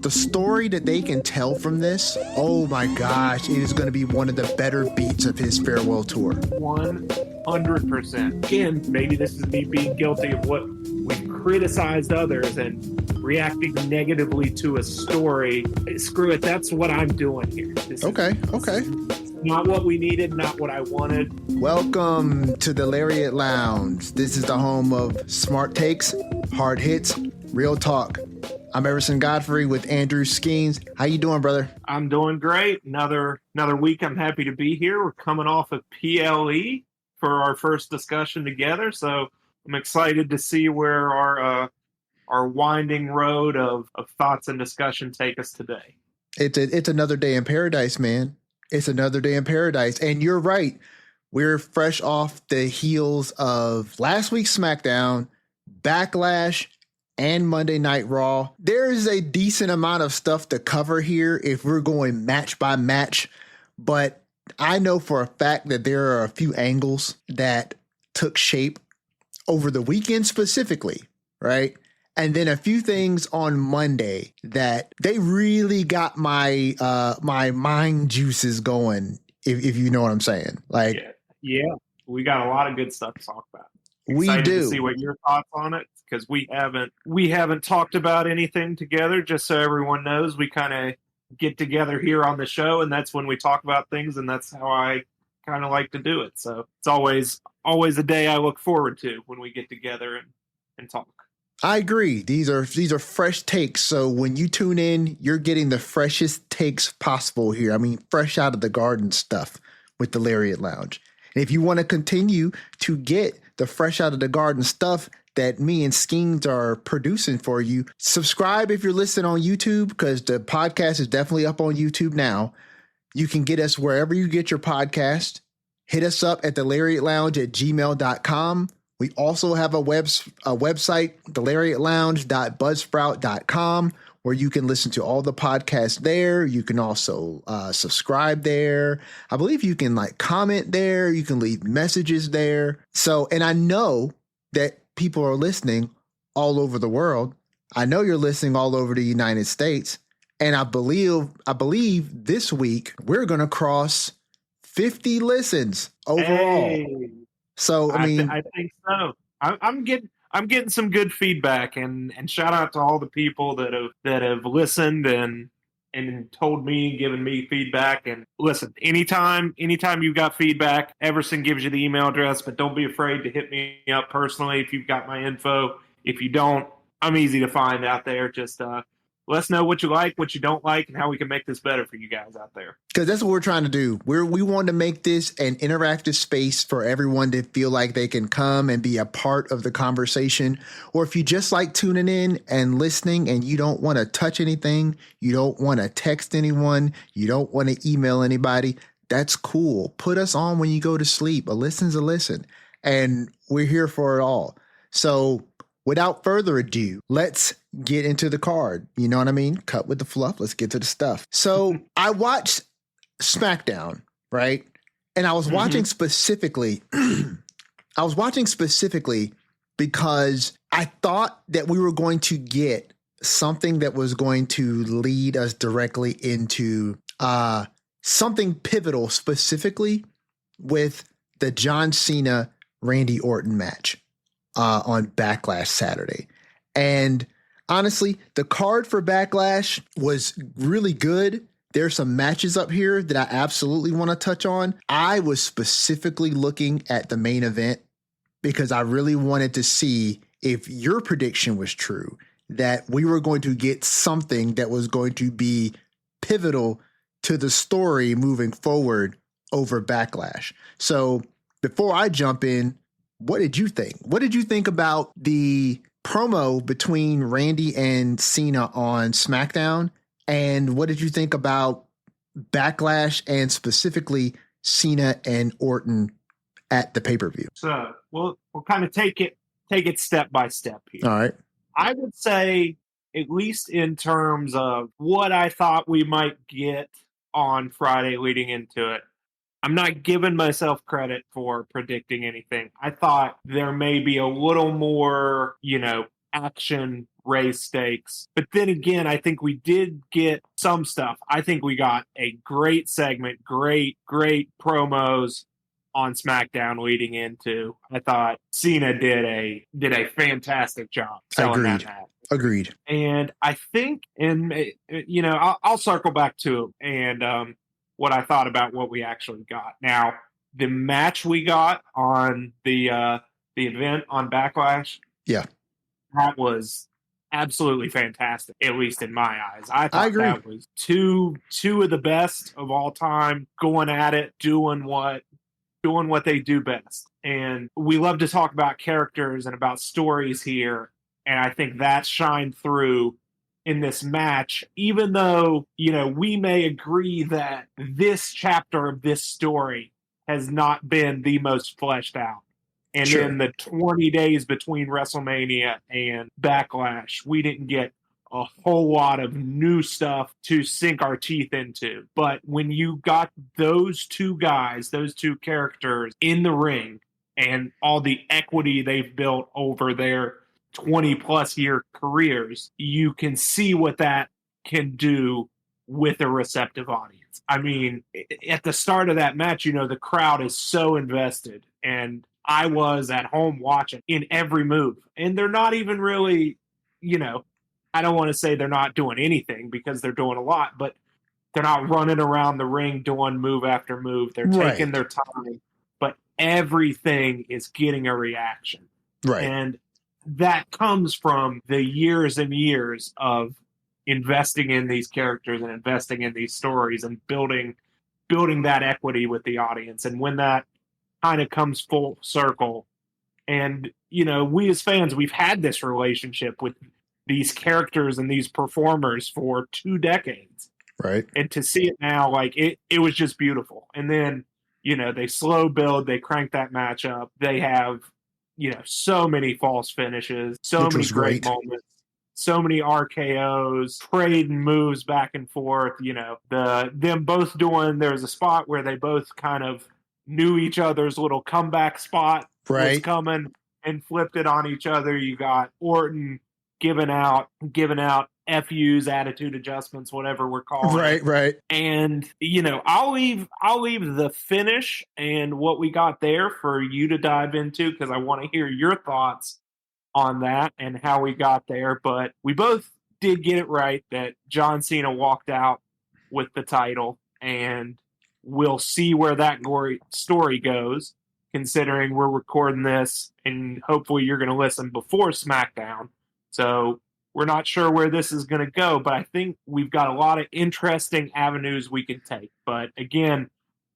the story that they can tell from this, oh my gosh, it is going to be one of the better beats of his farewell tour. 100%. Again, maybe this is me being guilty of what we've criticized others and reacting negatively to a story. Screw it, that's what I'm doing here. Okay. Not what we needed, not what I wanted. Welcome to the Lariat Lounge. This is the home of smart takes, hard hits, real talk. I'm Everson Godfrey with Andrew Skeens. How you doing, brother? I'm doing great. Another week. I'm happy to be here. We're coming off of PLE for our first discussion together, so I'm excited to see where our winding road of thoughts and discussion take us today. It's another day in paradise, man. It's another day in paradise. And you're right. We're fresh off the heels of last week's Smackdown, Backlash, and Monday Night Raw. There is a decent amount of stuff to cover here if we're going match by match. But I know for a fact that there are a few angles that took shape over the weekend specifically, right? And then a few things on Monday that they really got my my mind juices going, if you know what I'm saying. Like, yeah, we got a lot of good stuff to talk about. We Excited do. To see what your thoughts on it, because we haven't talked about anything together. Just so everyone knows, we kind of get together here on the show, and that's when we talk about things, and that's how I kind of like to do it. So it's always a day I look forward to when we get together and talk. I agree. These are fresh takes. So when you tune in, you're getting the freshest takes possible here. I mean, fresh out of the garden stuff with the Lariat Lounge. And if you want to continue to get the fresh out of the garden stuff that me and Skeens are producing for you, subscribe if you're listening on YouTube, because the podcast is definitely up on YouTube now. You can get us wherever you get your podcast. Hit us up at thelariatlounge@gmail.com. We also have a website, thelariatlounge.buzzsprout.com, where you can listen to all the podcasts there. You can also subscribe there. I believe you can comment there. You can leave messages there. So, and I know that people are listening all over the world. I know you're listening all over the United States. And I believe this week we're going to cross 50 listens overall. Hey. So I mean, I think so. I'm getting some good feedback, and shout out to all the people that have listened and told me, given me feedback. And listen, anytime you've got feedback, Everson gives you the email address, but don't be afraid to hit me up personally if you've got my info. If you don't, I'm easy to find out there. Just let us know what you like, what you don't like, and how we can make this better for you guys out there. Because that's what we're trying to do. We want to make this an interactive space for everyone to feel like they can come and be a part of the conversation. Or if you just like tuning in and listening and you don't want to touch anything, you don't want to text anyone, you don't want to email anybody, that's cool. Put us on when you go to sleep. A listen's a listen. And we're here for it all. So without further ado, let's get into the card. You know what I mean? Cut with the fluff. Let's get to the stuff. So I watched Smackdown, right? And I was watching specifically. Because I thought that we were going to get something that was going to lead us directly into something pivotal, specifically with the John Cena Randy Orton match on Backlash Saturday. And honestly, the card for Backlash was really good. There's some matches up here that I absolutely want to touch on. I was specifically looking at the main event because I really wanted to see if your prediction was true, that we were going to get something that was going to be pivotal to the story moving forward over Backlash. So before I jump in, what did you think? What did you think about the promo between Randy and Cena on SmackDown? And what did you think about Backlash and specifically Cena and Orton at the pay-per-view? So we'll kind of take it step by step here. All right. I would say, at least in terms of what I thought we might get on Friday leading into it, I'm not giving myself credit for predicting anything. I thought there may be a little more, action raise stakes. But then again, I think we did get some stuff. I think we got a great segment, great promos on SmackDown leading into. I thought Cena did a fantastic job selling that match. Agreed. And I think, and I'll circle back to it and what I thought about what we actually got. Now, the match we got on the event on Backlash, yeah, that was absolutely fantastic, at least in my eyes. I thought that was two of the best of all time, going at it, doing what they do best. And we love to talk about characters and about stories here, and I think that shined through in this match, even though, we may agree that this chapter of this story has not been the most fleshed out. And in the 20 days between WrestleMania and Backlash, we didn't get a whole lot of new stuff to sink our teeth into. But when you got those two guys, those two characters in the ring, and all the equity they've built over their 20-plus year careers, you can see what that can do with a receptive audience. I mean, at the start of that match, the crowd is so invested, and I was at home watching in every move. And they're not even really, I don't want to say they're not doing anything, because they're doing a lot, but they're not running around the ring doing move after move. They're taking their time, but everything is getting a reaction. Right. And that comes from the years and years of investing in these characters and investing in these stories and building that equity with the audience. And when that kind of comes full circle, and we as fans, we've had this relationship with these characters and these performers for 2 decades, right? And to see it now, like it was just beautiful. And then they slow build, they crank that match up, they have so many false finishes, so many great moments, so many RKOs, trading moves back and forth. Them both doing. There's a spot where they both kind of knew each other's little comeback spot was coming and flipped it on each other. You got Orton giving out FUs, attitude adjustments, whatever we're calling it. Right. And I'll leave the finish and what we got there for you to dive into, because I want to hear your thoughts on that and how we got there. But we both did get it right that John Cena walked out with the title, and we'll see where that story goes, considering we're recording this and hopefully you're going to listen before SmackDown. So we're not sure where this is going to go, but I think we've got a lot of interesting avenues we can take. But again,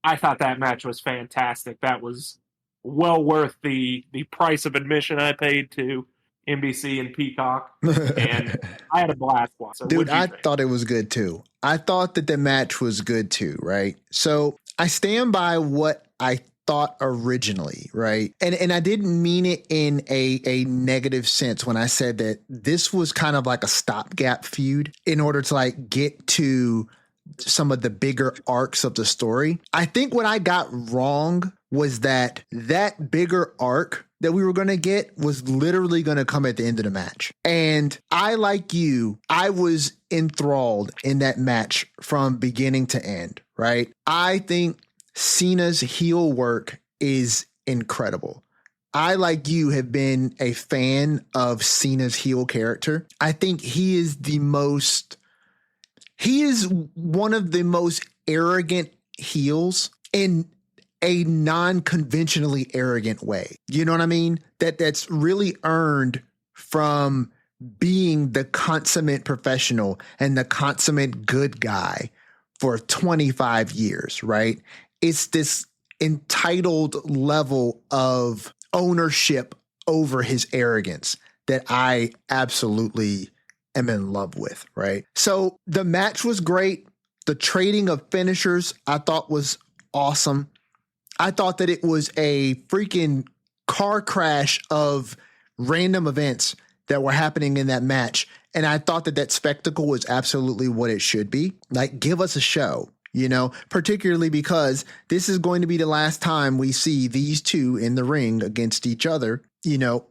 I thought that match was fantastic. That was well worth the price of admission I paid to NBC and Peacock, and I had a blast. So dude, I thought it was good too. I thought that the match was good too, right? So I stand by what I thought originally, right? And I didn't mean it in a negative sense when I said that this was kind of like a stopgap feud in order to like get to some of the bigger arcs of the story. I think what I got wrong was that bigger arc that we were going to get was literally going to come at the end of the match. And I, like you, I was enthralled in that match from beginning to end, right? I think Cena's heel work is incredible. I, like you, have been a fan of Cena's heel character. I think he is one of the most arrogant heels in a non-conventionally arrogant way. You know what I mean? That's really earned from being the consummate professional and the consummate good guy for 25 years, right? It's this entitled level of ownership over his arrogance that I absolutely am in love with, right? So the match was great. The trading of finishers I thought was awesome. I thought that it was a freaking car crash of random events that were happening in that match. And I thought that spectacle was absolutely what it should be. Like, give us a show, particularly because this is going to be the last time we see these two in the ring against each other.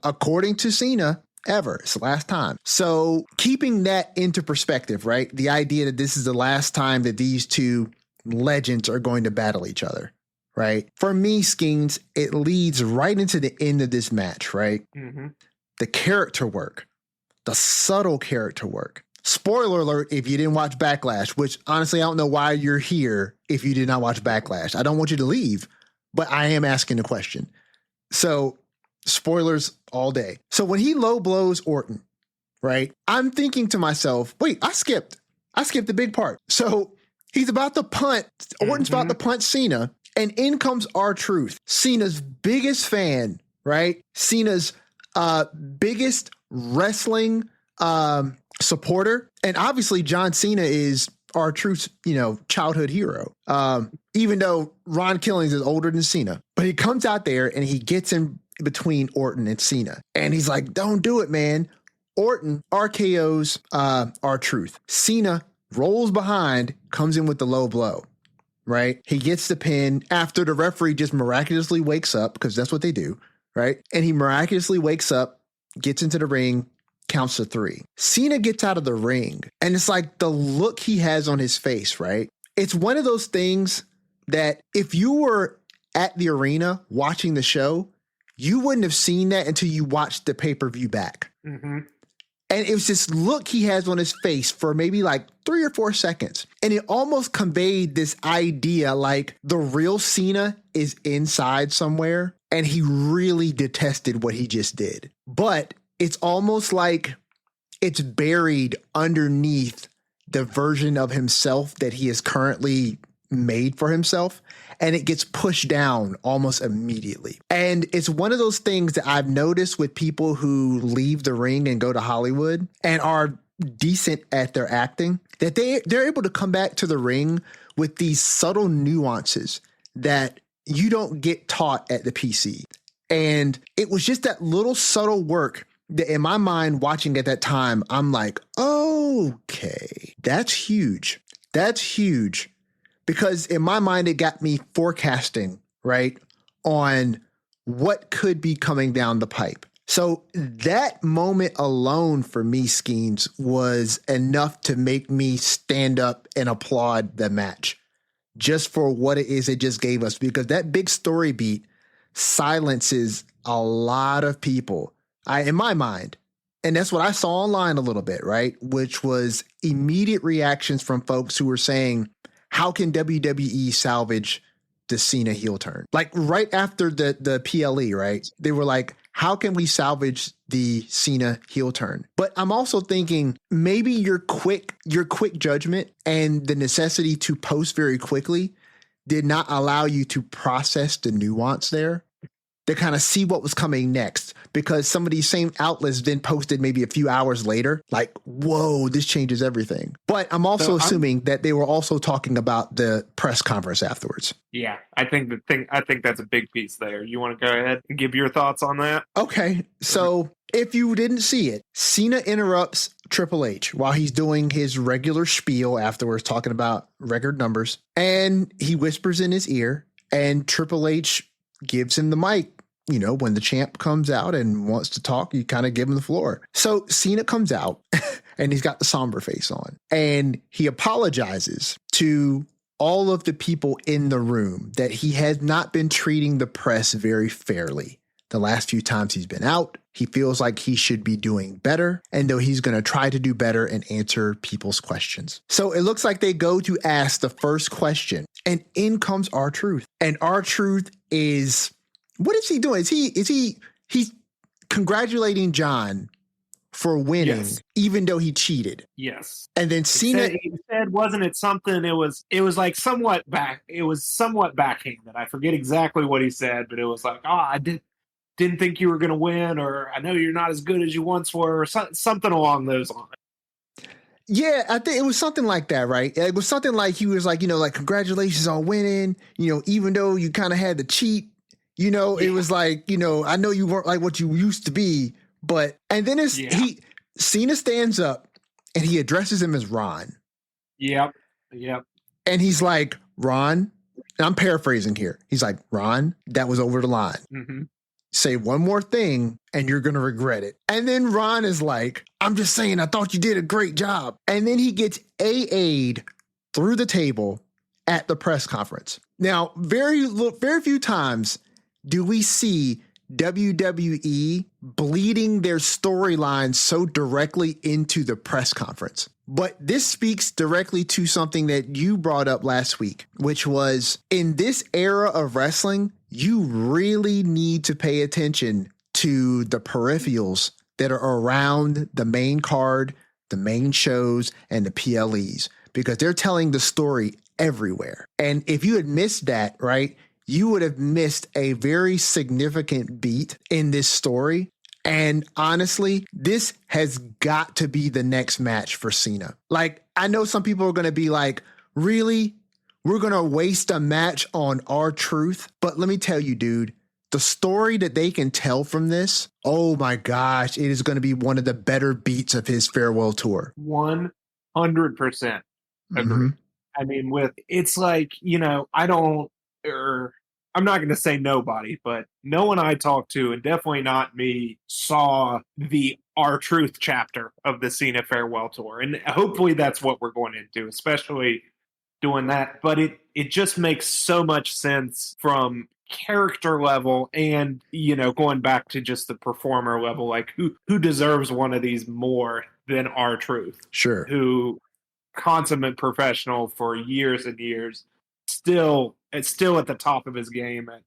According to Cena, ever. It's the last time. So keeping that into perspective, right? The idea that this is the last time that these two legends are going to battle each other, right? For me, Skeens, it leads right into the end of this match, right? Mm-hmm. The character work, the subtle character work. Spoiler alert if you didn't watch Backlash, which honestly, I don't know why you're here if you did not watch Backlash. I don't want you to leave, but I am asking the question. So spoilers all day. So when he low blows Orton, right? I'm thinking to myself, wait, I skipped the big part. So he's about to punt. Orton's about to punt Cena, and in comes R-Truth, Cena's biggest fan, right? Cena's biggest wrestling supporter. And obviously John Cena is R-Truth's, childhood hero. Even though Ron Killings is older than Cena, but he comes out there and he gets in between Orton and Cena. And he's like, don't do it, man. Orton RKO's R-Truth. Cena rolls behind, comes in with the low blow, right? He gets the pin after the referee just miraculously wakes up, because that's what they do, right? And he miraculously wakes up, gets into the ring, counts to 3. Cena gets out of the ring, and it's like the look he has on his face, right? It's one of those things that if you were at the arena watching the show, you wouldn't have seen that until you watched the pay-per-view back. Mm-hmm. And it was this look he has on his face for maybe like 3 or 4 seconds. And it almost conveyed this idea like the real Cena is inside somewhere and he really detested what he just did. But it's almost like it's buried underneath the version of himself that he has currently made for himself, and it gets pushed down almost immediately. And it's one of those things that I've noticed with people who leave the ring and go to Hollywood and are decent at their acting, that they're able to come back to the ring with these subtle nuances that you don't get taught at the PC. And it was just that little subtle work that in my mind watching at that time, I'm like, okay, that's huge. That's huge. Because in my mind, it got me forecasting, right, on what could be coming down the pipe. So that moment alone for me, Skeens, was enough to make me stand up and applaud the match just for what it is it just gave us. Because that big story beat silences a lot of people, in my mind. And that's what I saw online a little bit, right, which was immediate reactions from folks who were saying, how can WWE salvage the Cena heel turn? Like right after the PLE, right? They were like, how can we salvage the Cena heel turn? But I'm also thinking maybe your quick judgment and the necessity to post very quickly did not allow you to process the nuance there, to kind of see what was coming next, because some of these same outlets then posted maybe a few hours later, like, whoa, this changes everything. But I'm also assuming that they were also talking about the press conference afterwards. Yeah, I think that's a big piece there. You want to go ahead and give your thoughts on that? Okay, so if you didn't see it, Cena interrupts Triple H while he's doing his regular spiel afterwards, talking about record numbers, and he whispers in his ear, and Triple H gives him the mic. You know, when the champ comes out and wants to talk, you kind of give him the floor. So Cena comes out and he's got the somber face on, and he apologizes to all of the people in the room that he has not been treating the press very fairly. The last few times he's been out, he feels like he should be doing better, and though he's going to try to do better and answer people's questions. So it looks like they go to ask the first question, and in comes R-Truth. And R-Truth is, what is he doing? He's congratulating John for winning, yes, even though he cheated. Yes. And then Cena said, wasn't it something? It was like somewhat backhanded. I forget exactly what he said, but it was like, I didn't think you were going to win, or I know you're not as good as you once were, or something along those lines. Yeah, I think it was something like that, right? It was something like he was like, like, congratulations on winning, even though you kind of had to cheat. Yeah. It was like, I know you weren't like what you used to be, but, and then Cena stands up and he addresses him as Ron. Yep. And he's like, Ron, and I'm paraphrasing here. He's like, Ron, that was over the line. Mm-hmm. say one more thing and you're going to regret it. And then Ron is like, I'm just saying, I thought you did a great job. And then he gets AA'd through the table at the press conference. Now, very few times do we see WWE bleeding their storyline so directly into the press conference. But this speaks directly to something that you brought up last week, which was in this era of wrestling, you really need to pay attention to the peripherals that are around the main card, the main shows, and the PLEs, because they're telling the story everywhere. And if you had missed that, right, you would have missed a very significant beat in this story. And honestly, this has got to be the next match for Cena. Like, I know some people are going to be like, really? We're going to waste a match on R-Truth? But let me tell you, dude, the story that they can tell from this, oh my gosh, it is going to be one of the better beats of his farewell tour. 100% agree. Mm-hmm. I mean, it's like, I'm not going to say nobody, but no one I talked to, and definitely not me, saw the R-Truth chapter of the Cena farewell tour. And hopefully that's what we're going into, especially doing that. But it just makes so much sense from character level and, going back to just the performer level, like who deserves one of these more than R-Truth? Sure. Who, consummate professional for years and years, still at the top of his game, and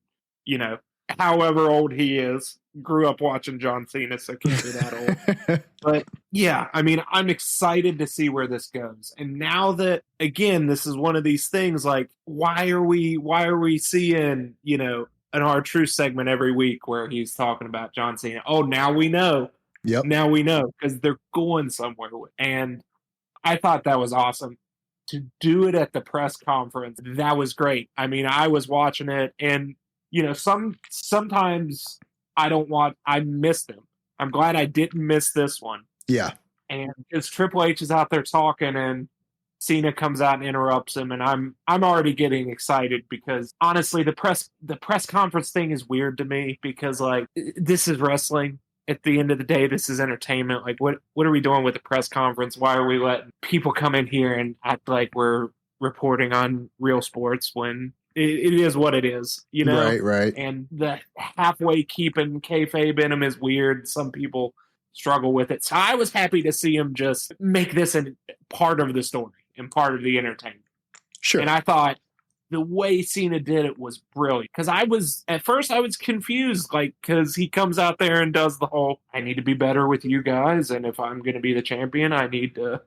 however old he is, grew up watching John Cena, so can't be that old. But yeah, I mean, I'm excited to see where this goes. And now that, again, this is one of these things, like, why are we seeing an R-Truth segment every week where he's talking about John Cena? Oh, now we know. Yep. Now we know, because they're going somewhere with, and I thought that was awesome. To do it at the press conference, that was great. I mean, I was watching it, and sometimes I missed him. I'm glad I didn't miss this one. Yeah. And as Triple H is out there talking, and Cena comes out and interrupts him, and I'm already getting excited, because honestly, the press conference thing is weird to me, because like, this is wrestling. At the end of the day, this is entertainment. Like, what are we doing with the press conference? Why are we letting people come in here and act like we're reporting on real sports when it is what it is, Right. And the halfway keeping kayfabe in them is weird. Some people struggle with it. So I was happy to see him just make this a part of the story and part of the entertainment. Sure. And I thought the way Cena did it was brilliant. Because at first I was confused, like, because he comes out there and does the whole, I need to be better with you guys, and if I'm going to be the champion, I need to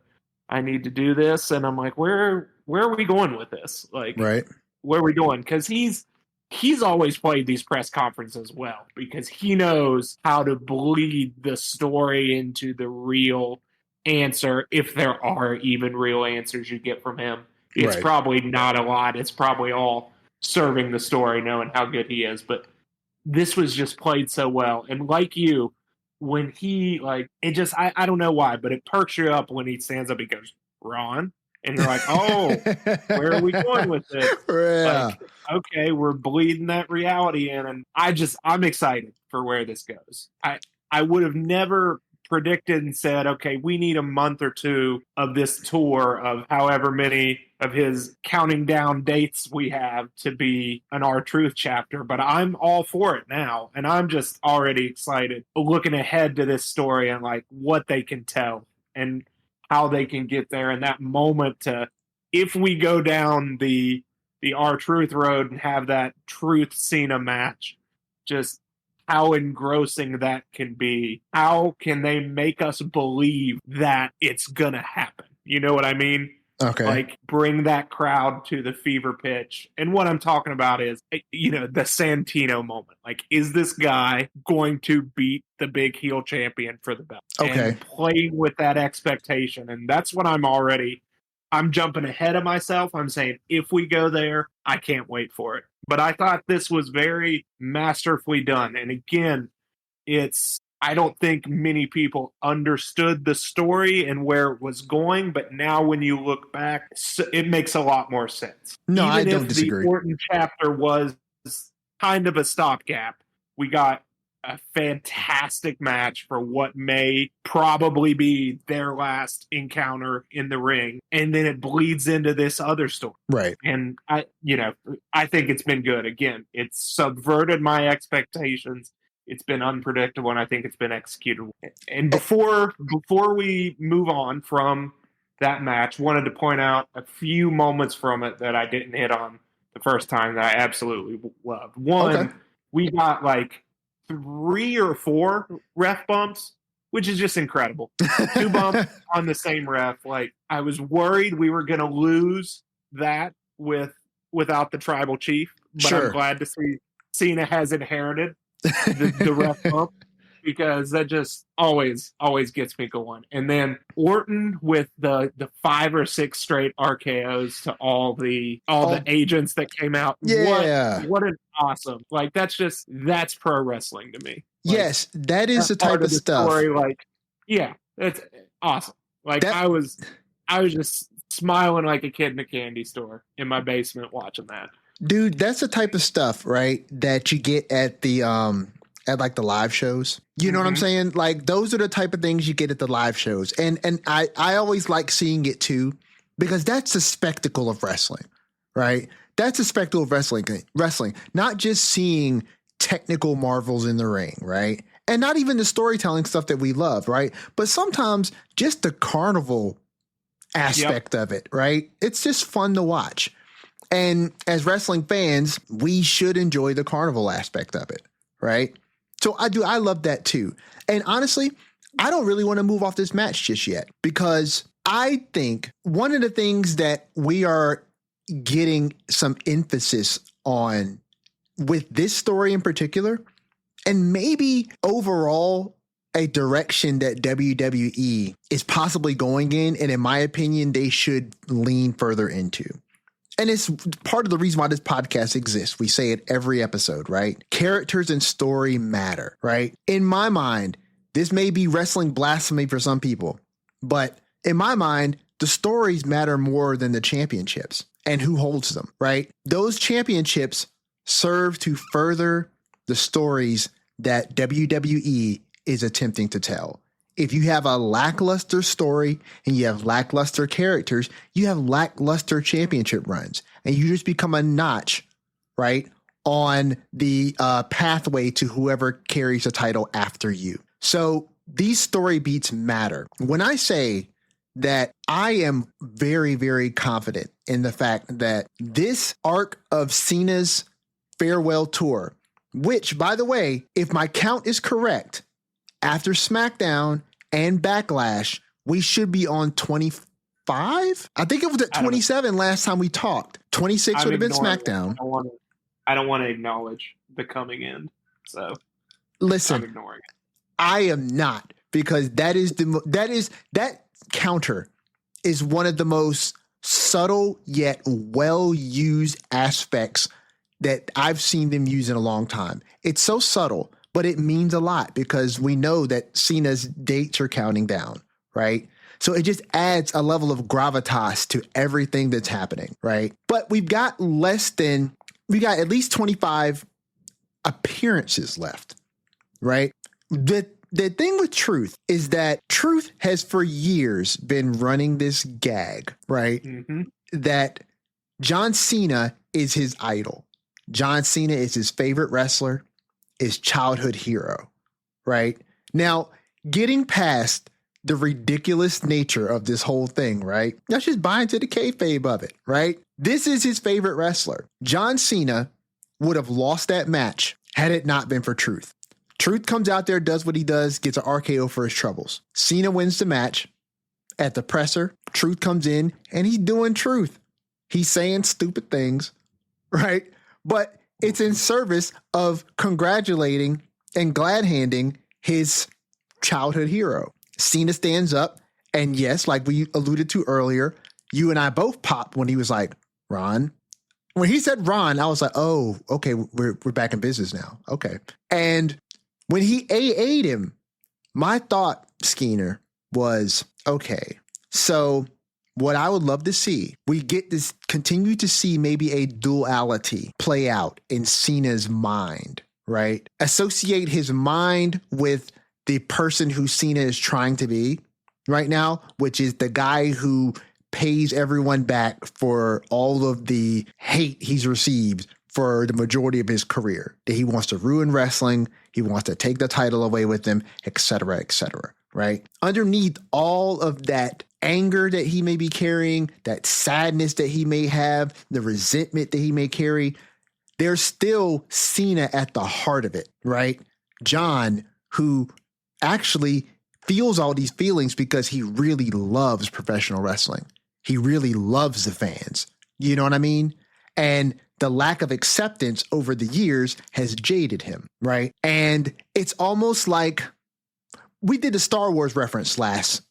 do this. And I'm like, where are we going with this? Like, right. Where are we going? Because he's always played these press conferences well, because he knows how to bleed the story into the real answer, if there are even real answers you get from him. It's Right. probably not a lot. It's probably all serving the story, knowing how good he is. But this was just played so well. And like you, when he, like, it just, I don't know why, but it perks you up when he stands up, he goes, Ron. And you're like, oh, where are we going with this? Yeah. Like, okay, we're bleeding that reality in. And I'm excited for where this goes. I would have never predicted and said, okay, we need a month or two of this tour of however many of his counting down dates we have to be an R-Truth chapter, but I'm all for it now. And I'm just already excited looking ahead to this story and like what they can tell and how they can get there in that moment to, if we go down the R-Truth road and have that Truth Cena match, just how engrossing that can be. How can they make us believe that it's gonna happen? You know what I mean? Okay. Like, bring that crowd to the fever pitch. And what I'm talking about is, the Santino moment. Like, is this guy going to beat the big heel champion for the belt? Okay. And playing with that expectation. And that's what I'm jumping ahead of myself. I'm saying, if we go there, I can't wait for it. But I thought this was very masterfully done. And again, I don't think many people understood the story and where it was going, but now when you look back, it makes a lot more sense. No, Even I don't if disagree. The Orton chapter was kind of a stopgap, we got a fantastic match for what may probably be their last encounter in the ring, and then it bleeds into this other story. Right. And I think it's been good. Again, it's subverted my expectations. It's been unpredictable, and I think it's been executed. And before we move on from that match, wanted to point out a few moments from it that I didn't hit on the first time that I absolutely loved. One, we got like 3 or 4 ref bumps, which is just incredible. 2 bumps on the same ref. Like, I was worried we were going to lose that without the tribal chief, but I'm glad to see Cena has inherited the ref bump, because that just always gets me going. And then Orton with the 5 or 6 straight RKOs to all the agents that came out. Yeah. What an awesome, like, that's pro wrestling to me. Like, yes, that is the type of stuff. Story, like, yeah, it's awesome. Like, I was just smiling like a kid in a candy store in my basement watching that. Dude, that's the type of stuff, right, that you get at the at like the live shows. You know what I'm saying? Like, those are the type of things you get at the live shows. And I always like seeing it too, because that's the spectacle of wrestling, right? That's the spectacle of wrestling, not just seeing technical marvels in the ring, right? And not even the storytelling stuff that we love, right? But sometimes just the carnival aspect of it, right? It's just fun to watch. And as wrestling fans, we should enjoy the carnival aspect of it, right? So I love that too. And honestly, I don't really want to move off this match just yet, because I think one of the things that we are getting some emphasis on with this story in particular, and maybe overall a direction that WWE is possibly going in, and in my opinion, they should lean further into. And it's part of the reason why this podcast exists. We say it every episode, right? Characters and story matter, right? In my mind, this may be wrestling blasphemy for some people, but in my mind, the stories matter more than the championships and who holds them, right? Those championships serve to further the stories that WWE is attempting to tell. If you have a lackluster story and you have lackluster characters, you have lackluster championship runs, and you just become a notch, right, on the pathway to whoever carries the title after you. So these story beats matter. When I say that, I am very, very confident in the fact that this arc of Cena's farewell tour, which, by the way, if my count is correct, after Smackdown and Backlash, we should be on 25. I think it was at 27 last time we talked. 26 would have been Smackdown. I don't want to acknowledge the coming end. So listen, I'm ignoring it. I am not, because that counter is one of the most subtle yet well used aspects that I've seen them use in a long time. It's so subtle, but it means a lot, because we know that Cena's dates are counting down, right? So it just adds a level of gravitas to everything that's happening, right? But we got at least 25 appearances left, right? The thing with Truth is that Truth has for years been running this gag, right? Mm-hmm. That John Cena is his idol. John Cena is his favorite wrestler, his childhood hero, right? Now, getting past the ridiculous nature of this whole thing, right? Let's just buy into the kayfabe of it, right? This is his favorite wrestler. John Cena would have lost that match had it not been for Truth. Truth comes out there, does what he does, gets an RKO for his troubles. Cena wins the match. At the presser, Truth comes in, and he's doing Truth. He's saying stupid things, right? But it's in service of congratulating and glad-handing his childhood hero. Cena stands up, and yes, like we alluded to earlier, you and I both popped when he was like, Ron. When he said Ron, I was like, oh, okay, we're back in business now. Okay. And when he AA'd him, my thought, Skeener, was, okay, so what I would love to see, we get this, continue to see maybe a duality play out in Cena's mind, right? Associate his mind with the person who Cena is trying to be right now, which is the guy who pays everyone back for all of the hate he's received for the majority of his career, that he wants to ruin wrestling, he wants to take the title away with him, et cetera, right? Underneath all of that anger that he may be carrying, that sadness that he may have, the resentment that he may carry, there's still Cena at the heart of it, right? John, who actually feels all these feelings because he really loves professional wrestling. He really loves the fans. You know what I mean? And the lack of acceptance over the years has jaded him, right? And it's almost like we did a Star Wars reference last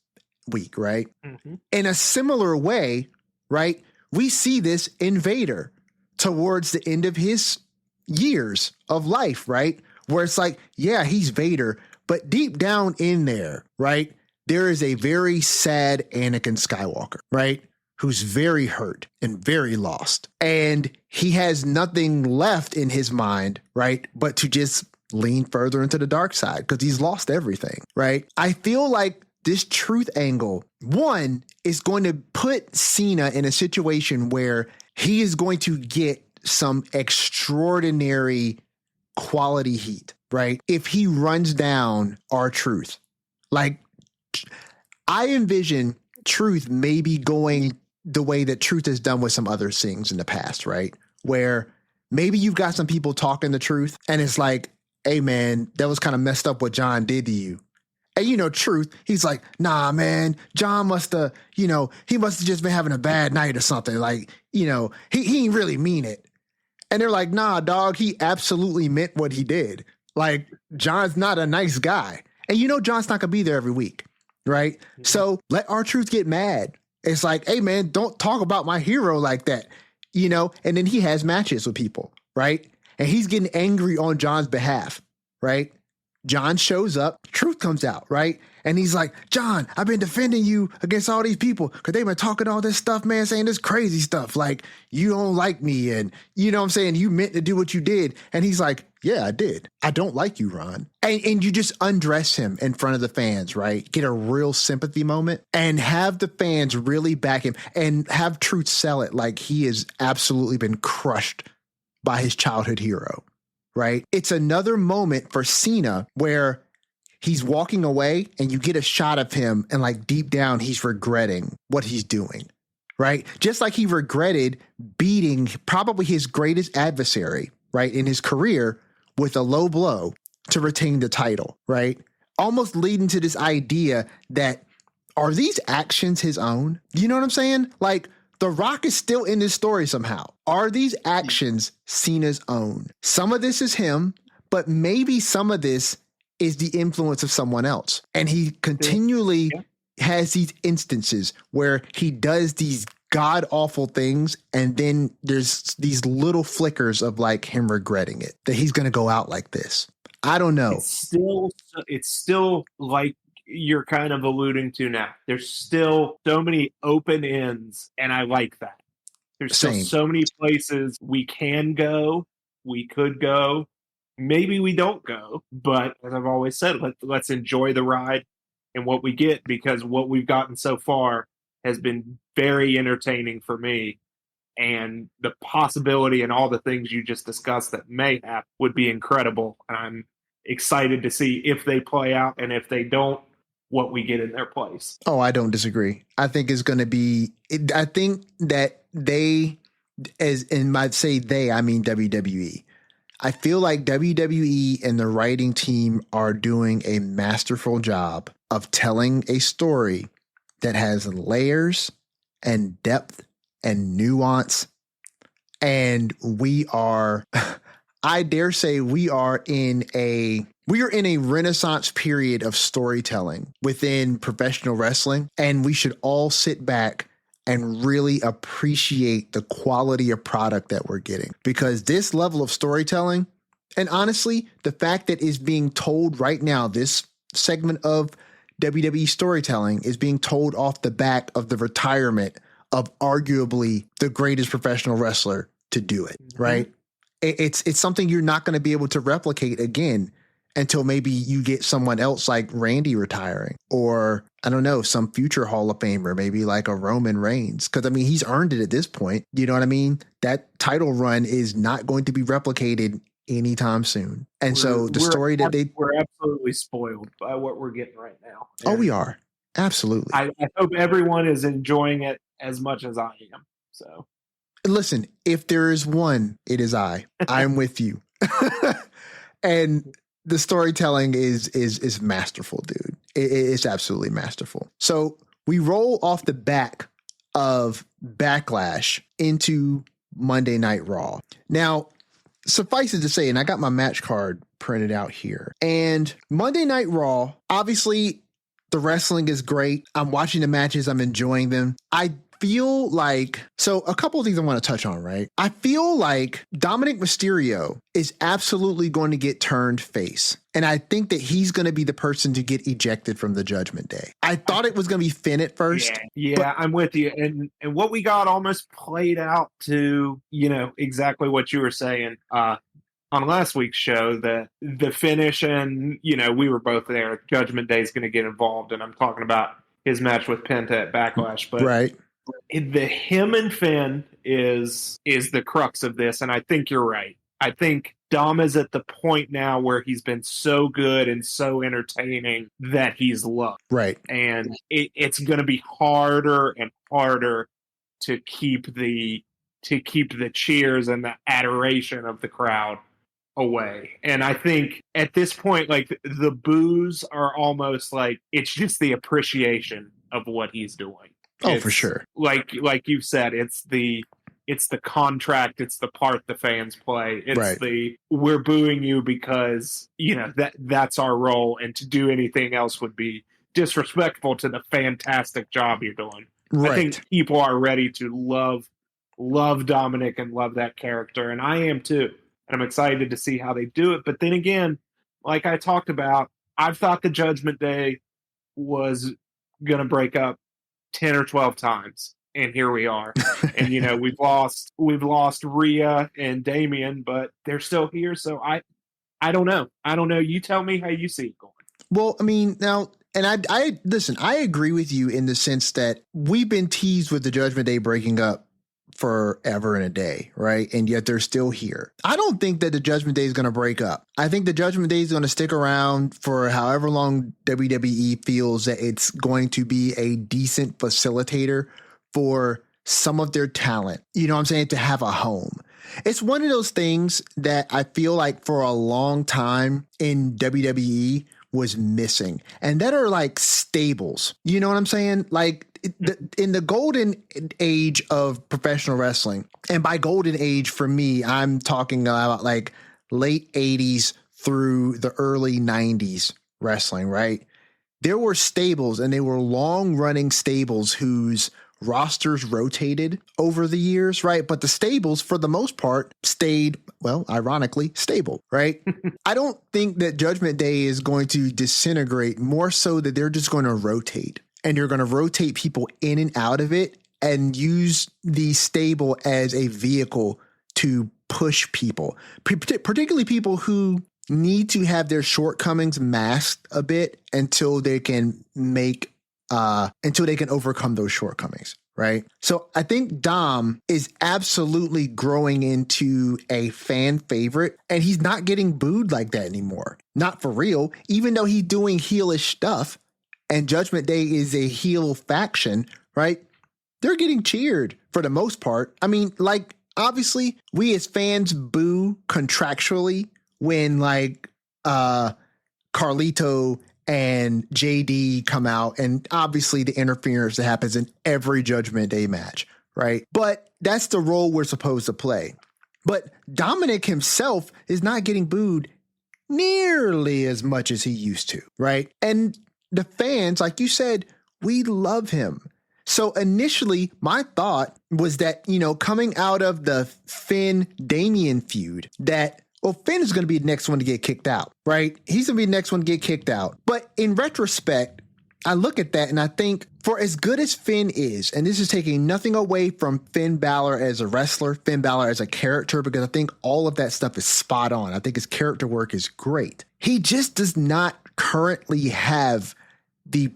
week, right? Mm-hmm. In a similar way, right? We see this in Vader towards the end of his years of life, right? Where it's like, yeah, he's Vader, but deep down in there, right? There is a very sad Anakin Skywalker, right? Who's very hurt and very lost. And he has nothing left in his mind, right? But to just lean further into the dark side because he's lost everything, right? I feel like this truth angle, one, is going to put Cena in a situation where he is going to get some extraordinary quality heat, right? If he runs down R-Truth. Like, I envision Truth maybe going the way that Truth has done with some other things in the past, right? Where maybe you've got some people talking the truth and it's like, hey man, that was kind of messed up what John did to you. And you know, Truth, he's like, nah, man, John must have, he must have just been having a bad night or something. Like, he didn't really mean it. And they're like, nah, dog, he absolutely meant what he did. Like, John's not a nice guy. And John's not going to be there every week, right? Mm-hmm. So let R-Truth get mad. It's like, hey, man, don't talk about my hero like that, And then he has matches with people, right? And he's getting angry on John's behalf, right? John shows up, Truth comes out, right? And he's like, John, I've been defending you against all these people because they've been talking all this stuff, man, saying this crazy stuff. Like, you don't like me. And you know what I'm saying? You meant to do what you did. And he's like, yeah, I did. I don't like you, Ron. And you just undress him in front of the fans, right? Get a real sympathy moment and have the fans really back him and have Truth sell it like he has absolutely been crushed by his childhood hero, right? It's another moment for Cena where he's walking away and you get a shot of him and like deep down, he's regretting what he's doing, right? Just like he regretted beating probably his greatest adversary, right, in his career with a low blow to retain the title, right? Almost leading to this idea that are these actions his own? You know what I'm saying? Like, The Rock is still in this story somehow. Are these actions Cena's own? Some of this is him, but maybe some of this is the influence of someone else. And he continually has these instances where he does these god-awful things, and then there's these little flickers of like him regretting it, that he's going to go out like this. I don't know. It's still like you're kind of alluding to now. There's still so many open ends, and I like that. There's still so many places we can go, we could go. Maybe we don't go, but as I've always said, let's enjoy the ride and what we get, because what we've gotten so far has been very entertaining for me. And the possibility and all the things you just discussed that may happen would be incredible. And I'm excited to see if they play out, and if they don't, what we get in their place. Oh, I don't disagree. I think it's going to be, I think that they, and by say they, I mean WWE. I feel like WWE and the writing team are doing a masterful job of telling a story that has layers and depth and nuance. And we are, I dare say we are in a renaissance period of storytelling within professional wrestling. And we should all sit back and really appreciate the quality of product that we're getting, because this level of storytelling, and honestly, the fact that is being told right now, this segment of WWE storytelling is being told off the back of the retirement of arguably the greatest professional wrestler to do it, right? It's something you're not going to be able to replicate again until maybe you get someone else like Randy retiring, or I don't know, some future Hall of Famer, maybe like a Roman Reigns. Because I mean, he's earned it at this point. You know what I mean? That title run is not going to be replicated anytime soon. And so the story that we're absolutely spoiled by what we're getting right now. Oh, we are. Absolutely. I hope everyone is enjoying it as much as I am. So listen, if there is one, it is I. I'm with you. And the storytelling is masterful, dude. It's absolutely masterful. So we roll off the back of Backlash into Monday Night Raw. Now, suffice it to say, and I got my match card printed out here, and Monday Night Raw, obviously the wrestling is great. I'm watching the matches. I'm enjoying them. I feel like, so a couple of things I want to touch on, right? I feel like Dominic Mysterio is absolutely going to get turned face. And I think that he's going to be the person to get ejected from the Judgment Day. I thought it was going to be Finn at first. Yeah, I'm with you. And what we got almost played out to, exactly what you were saying on last week's show, that the finish, and, we were both there. Judgment Day is going to get involved. And I'm talking about his match with Penta at Backlash. But right. The him and Finn is the crux of this, and I think you're right. I think Dom is at the point now where he's been so good and so entertaining that he's loved. Right. And it's going to be harder and harder to keep the cheers and the adoration of the crowd away. And I think at this point, like, the boos are almost like it's just the appreciation of what he's doing. Oh, for sure. Like you said, it's the contract, it's the part the fans play. It's right. We're booing you because, that's our role, and to do anything else would be disrespectful to the fantastic job you're doing. Right. I think people are ready to love Dominic and love that character, and I am too. And I'm excited to see how they do it. But then again, like I talked about, I've thought the Judgment Day was going to break up 10 or 12 times, and here we are. And we've lost Rhea and Damian, but they're still here. So I don't know. You tell me how you see it going. Well, I mean, now, and I listen, I agree with you in the sense that we've been teased with the Judgment Day breaking up forever and a day, right? And yet they're still here. I don't think that the Judgment Day is going to break up. I think the Judgment Day is going to stick around for however long WWE feels that it's going to be a decent facilitator for some of their talent. You know what I'm saying? To have a home. It's one of those things that I feel like for a long time in WWE was missing, and that are like stables. You know what I'm saying? Like, in the golden age of professional wrestling, and by golden age for me, I'm talking about like late 80s through the early 90s wrestling, right? There were stables, and they were long running stables whose rosters rotated over the years, right? But the stables, for the most part, stayed, well, ironically, stable, right? I don't think that Judgment Day is going to disintegrate, more so that they're just going to rotate. And you're going to rotate people in and out of it and use the stable as a vehicle to push people, particularly people who need to have their shortcomings masked a bit until they can overcome those shortcomings. Right. So I think Dom is absolutely growing into a fan favorite, and he's not getting booed like that anymore. Not for real, even though he's doing heelish stuff. And Judgment Day is a heel faction, right? They're getting cheered for the most part. I mean, like, obviously, we as fans boo contractually when, like, Carlito and JD come out, and obviously the interference that happens in every Judgment Day match, right? But that's the role we're supposed to play. But Dominic himself is not getting booed nearly as much as he used to, right? And the fans, like you said, we love him. So initially, my thought was that, coming out of the Finn-Damian feud, that, well, Finn is going to be the next one to get kicked out, right? He's going to be the next one to get kicked out. But in retrospect, I look at that and I think for as good as Finn is, and this is taking nothing away from Finn Balor as a wrestler, Finn Balor as a character, because I think all of that stuff is spot on. I think his character work is great. He just does not currently have the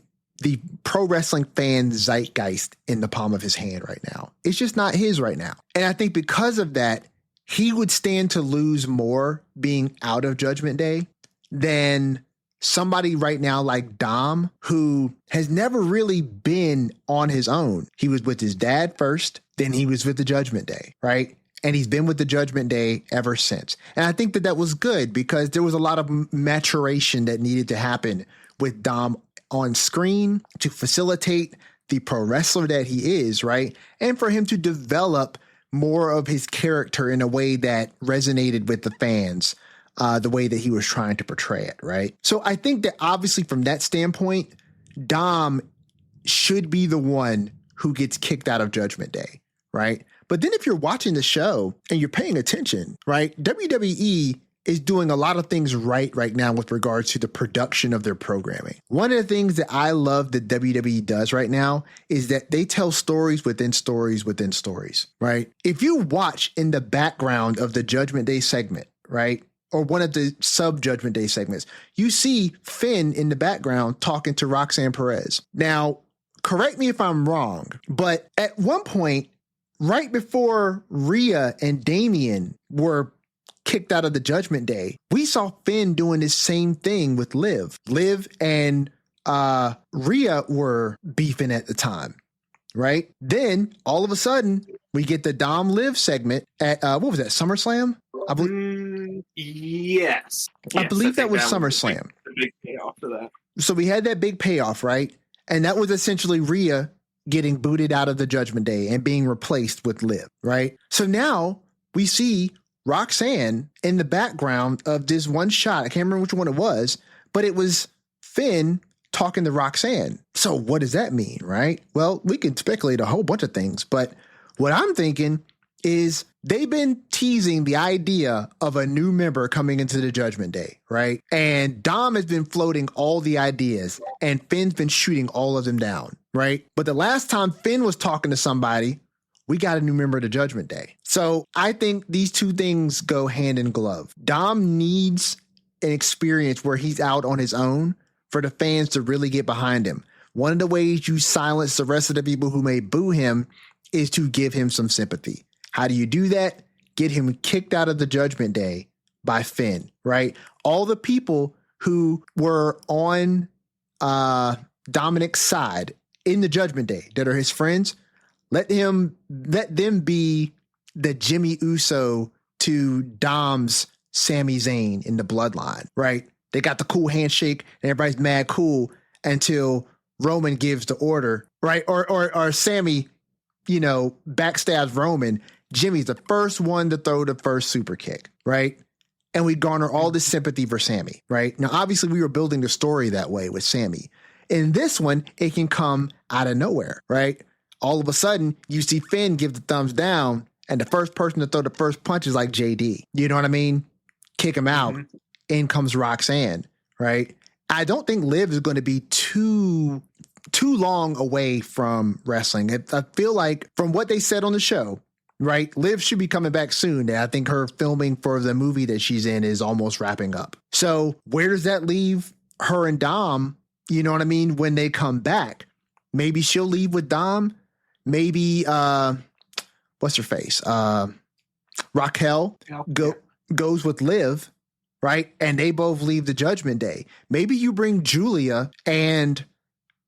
pro wrestling fan zeitgeist in the palm of his hand right now. It's just not his right now. And I think because of that, he would stand to lose more being out of Judgment Day than somebody right now like Dom, who has never really been on his own. He was with his dad first, then he was with the Judgment Day, right? And he's been with the Judgment Day ever since. And I think that that was good because there was a lot of maturation that needed to happen with Dom on screen to facilitate the pro wrestler that he is, right? And for him to develop more of his character in a way that resonated with the fans, the way that he was trying to portray it, right? So I think that obviously from that standpoint, Dom should be the one who gets kicked out of Judgment Day, right? But then if you're watching the show and you're paying attention, right, WWE is doing a lot of things right now with regards to the production of their programming. One of the things that I love that WWE does right now is that they tell stories within stories within stories, right? If you watch in the background of the Judgment Day segment, right, or one of the sub-Judgment Day segments, you see Finn in the background talking to Roxanne Perez. Now, correct me if I'm wrong, but at one point, right before Rhea and Damian were kicked out of the Judgment Day, we saw Finn doing this same thing with Liv. Liv and Rhea were beefing at the time, right? Then all of a sudden we get the Dom Liv segment at what was that, SummerSlam? I believe. Yes. I believe that was SummerSlam. The big payoff for that. So we had that big payoff, right? And that was essentially Rhea getting booted out of the Judgment Day and being replaced with Liv, right? So now we see Roxanne in the background of this one shot. I can't remember which one it was, but it was Finn talking to Roxanne. So what does that mean, right? Well, we can speculate a whole bunch of things, but what I'm thinking is they've been teasing the idea of a new member coming into the Judgment Day, right? And Dom has been floating all the ideas and Finn's been shooting all of them down, right? But the last time Finn was talking to somebody, we got a new member of the Judgment Day. So I think these two things go hand in glove. Dom needs an experience where he's out on his own for the fans to really get behind him. One of the ways you silence the rest of the people who may boo him is to give him some sympathy. How do you do that? Get him kicked out of the Judgment Day by Finn, right? All the people who were on Dominic's side in the Judgment Day that are his friends, let them be the Jimmy Uso to Dom's Sami Zayn in the bloodline, right? They got the cool handshake and everybody's mad cool until Roman gives the order, right? Or Sami, backstabs Roman. Jimmy's the first one to throw the first super kick, right? And we garner all this sympathy for Sami, right? Now, obviously, we were building the story that way with Sami. In this one, it can come out of nowhere, right? All of a sudden, you see Finn give the thumbs down, and the first person to throw the first punch is like JD. You know what I mean? Kick him out. Mm-hmm. In comes Roxanne, right? I don't think Liv is going to be too long away from wrestling. I feel like from what they said on the show, right, Liv should be coming back soon. I think her filming for the movie that she's in is almost wrapping up. So where does that leave her and Dom, you know what I mean, when they come back? Maybe she'll leave with Dom. Maybe, what's her face? Raquel goes with Liv, right? And they both leave the Judgment Day. Maybe you bring Julia and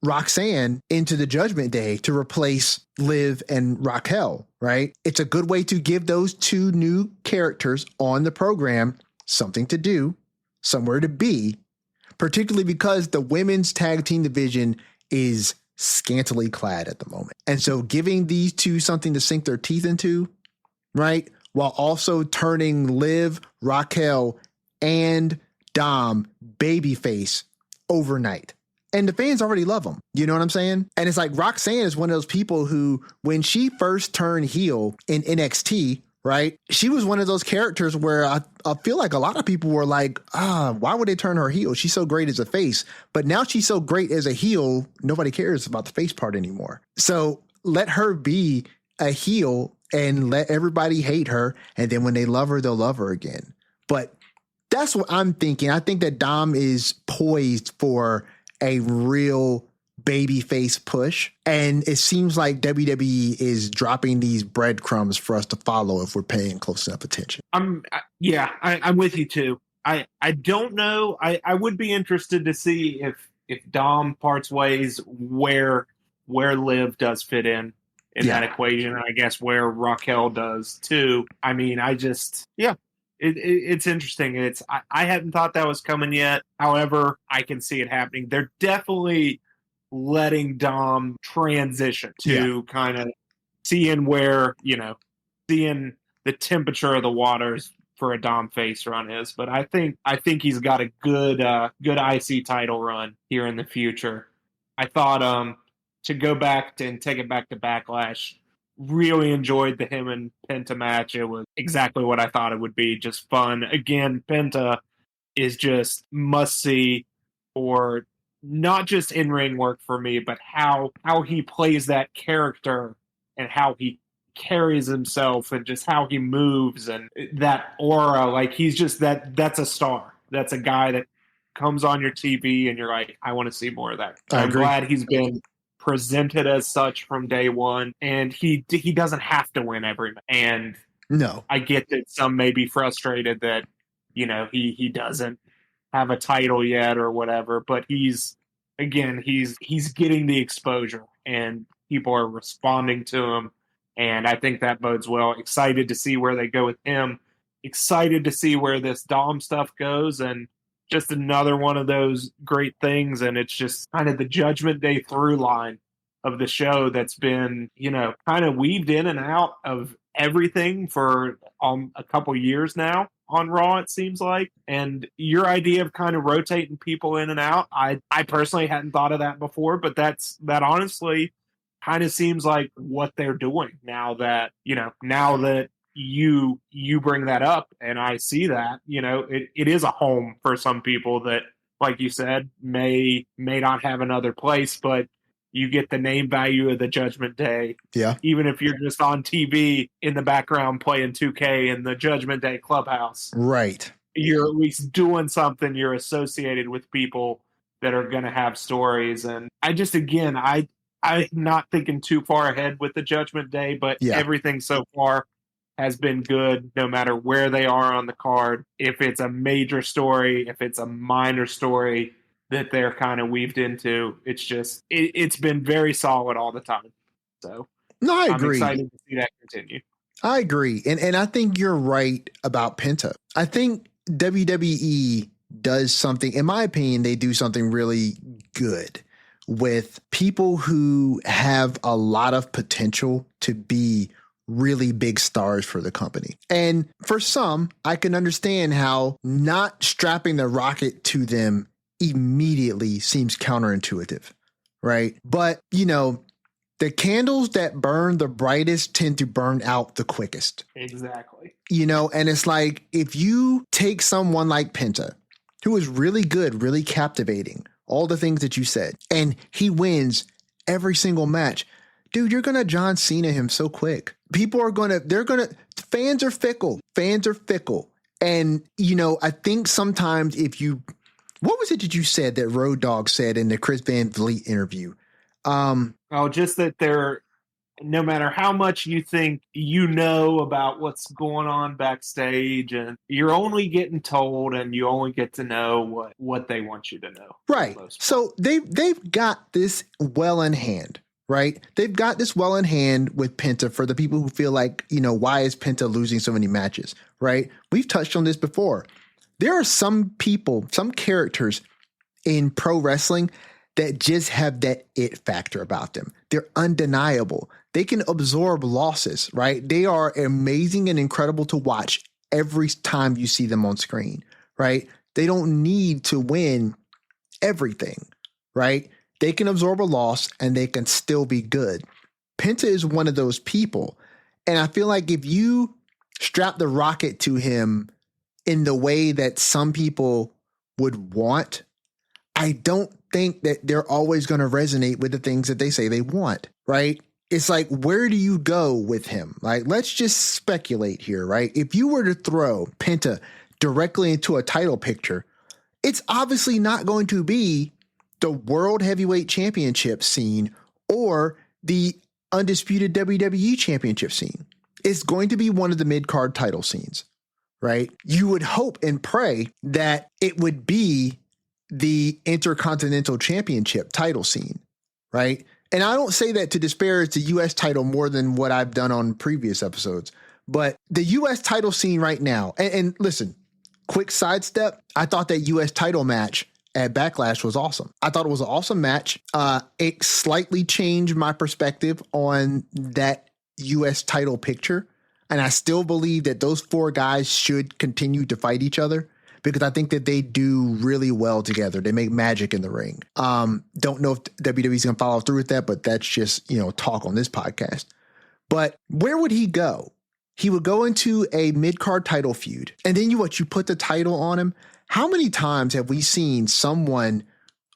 Roxanne into the Judgment Day to replace Liv and Raquel, right? It's a good way to give those two new characters on the program something to do, somewhere to be, particularly because the women's tag team division is scantily clad at the moment. And so giving these two something to sink their teeth into, right? While also turning Liv, Raquel, and Dom babyface overnight. And the fans already love them. You know what I'm saying? And it's like Roxanne is one of those people who, when she first turned heel in NXT, right? She was one of those characters where I feel like a lot of people were like, why would they turn her heel? She's so great as a face. But now she's so great as a heel, nobody cares about the face part anymore. So let her be a heel and let everybody hate her. And then when they love her, they'll love her again. But that's what I'm thinking. I think that Dom is poised for a real babyface push. And it seems like WWE is dropping these breadcrumbs for us to follow if we're paying close enough attention. I'm with you too. I don't know. I would be interested to see if Dom parts ways where Liv does fit in that equation, and I guess where Raquel does too. I mean, it's interesting. I hadn't thought that was coming yet. However, I can see it happening. They're definitely letting Dom transition to kind of seeing seeing the temperature of the waters for a Dom face run is. But I think he's got a good IC title run here in the future. I thought to go back and take it back to Backlash, really enjoyed the him and Penta match. It was exactly what I thought it would be, just fun. Again, Penta is just must see for not just in-ring work for me, but how he plays that character and how he carries himself and just how he moves and that aura. Like, he's just that's a star. That's a guy that comes on your TV and you're like, I want to see more of that. I'm glad he's been presented as such from day one, and he doesn't have to win every match. And no, I get that some may be frustrated that he doesn't have a title yet or whatever, but he's getting the exposure and people are responding to him, and I think that bodes well. Excited to see where they go with him, excited to see where this Dom stuff goes, and just another one of those great things. And it's just kind of the Judgment Day through line of the show that's been kind of weaved in and out of everything for a couple years now on Raw, it seems like. And your idea of kind of rotating people in and out, I personally hadn't thought of that before, but that honestly kind of seems like what they're doing now that you bring that up, and I see that it is a home for some people that, like you said, may not have another place, but you get the name value of the Judgment Day. Yeah. Even if you're just on TV in the background playing 2K in the Judgment Day clubhouse. Right. You're at least doing something. You're associated with people that are going to have stories. And I'm not thinking too far ahead with the Judgment Day, but everything so far has been good no matter where they are on the card. If it's a major story, if it's a minor story that they're kind of weaved into, it's been very solid all the time. So no, I agree. I'm excited to see that continue. I agree. And I think you're right about Penta. I think WWE does something, in my opinion, they do something really good with people who have a lot of potential to be really big stars for the company. And for some, I can understand how not strapping the rocket to them immediately seems counterintuitive, right? But, the candles that burn the brightest tend to burn out the quickest. Exactly. And it's like, if you take someone like Penta, who is really good, really captivating, all the things that you said, and he wins every single match, dude, you're going to John Cena him so quick. Fans are fickle. And, I think sometimes what was it that you said that Road Dogg said in the Chris Van Vliet interview? Just that they're, no matter how much you think about what's going on backstage, and you're only getting told and you only get to know what they want you to know. Right. So they've got this well in hand, right? They've got this well in hand with Penta for the people who feel like, why is Penta losing so many matches, right? We've touched on this before. There are some people, some characters in pro wrestling that just have that it factor about them. They're undeniable. They can absorb losses, right? They are amazing and incredible to watch every time you see them on screen, right? They don't need to win everything, right? They can absorb a loss and they can still be good. Penta is one of those people. And I feel like if you strap the rocket to him in the way that some people would want, I don't think that they're always going to resonate with the things that they say they want, right? It's like, where do you go with him? Like, let's just speculate here, right? If you were to throw Penta directly into a title picture, it's obviously not going to be the World Heavyweight Championship scene or the Undisputed WWE Championship scene. It's going to be one of the mid-card title scenes, right? You would hope and pray that it would be the Intercontinental Championship title scene, right? And I don't say that to disparage the U.S. title more than what I've done on previous episodes, but the U.S. title scene right now, and listen, quick sidestep, I thought that U.S. title match at Backlash was awesome. I thought it was an awesome match. It slightly changed my perspective on that U.S. title picture, and I still believe that those four guys should continue to fight each other, because I think that they do really well together. They make magic in the ring. Don't know if WWE's going to follow through with that, but that's just, talk on this podcast. But where would he go? He would go into a mid-card title feud. And then you put the title on him. How many times have we seen someone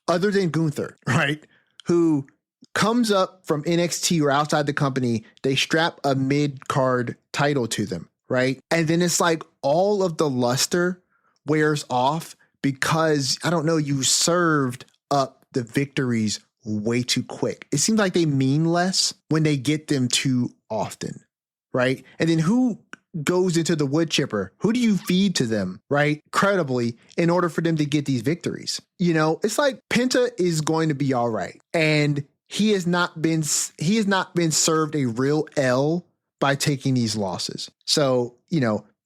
other than Gunther, right, who comes up from NXT or outside the company, they strap a mid-card title to them, right? And then it's like all of the luster wears off because, I don't know, you served up the victories way too quick. It seems like they mean less when they get them too often, right? And then who goes into the wood chipper? Who do you feed to them, right? Credibly, in order for them to get these victories? It's like Penta is going to be all right. And he has not been served a real L by taking these losses. So,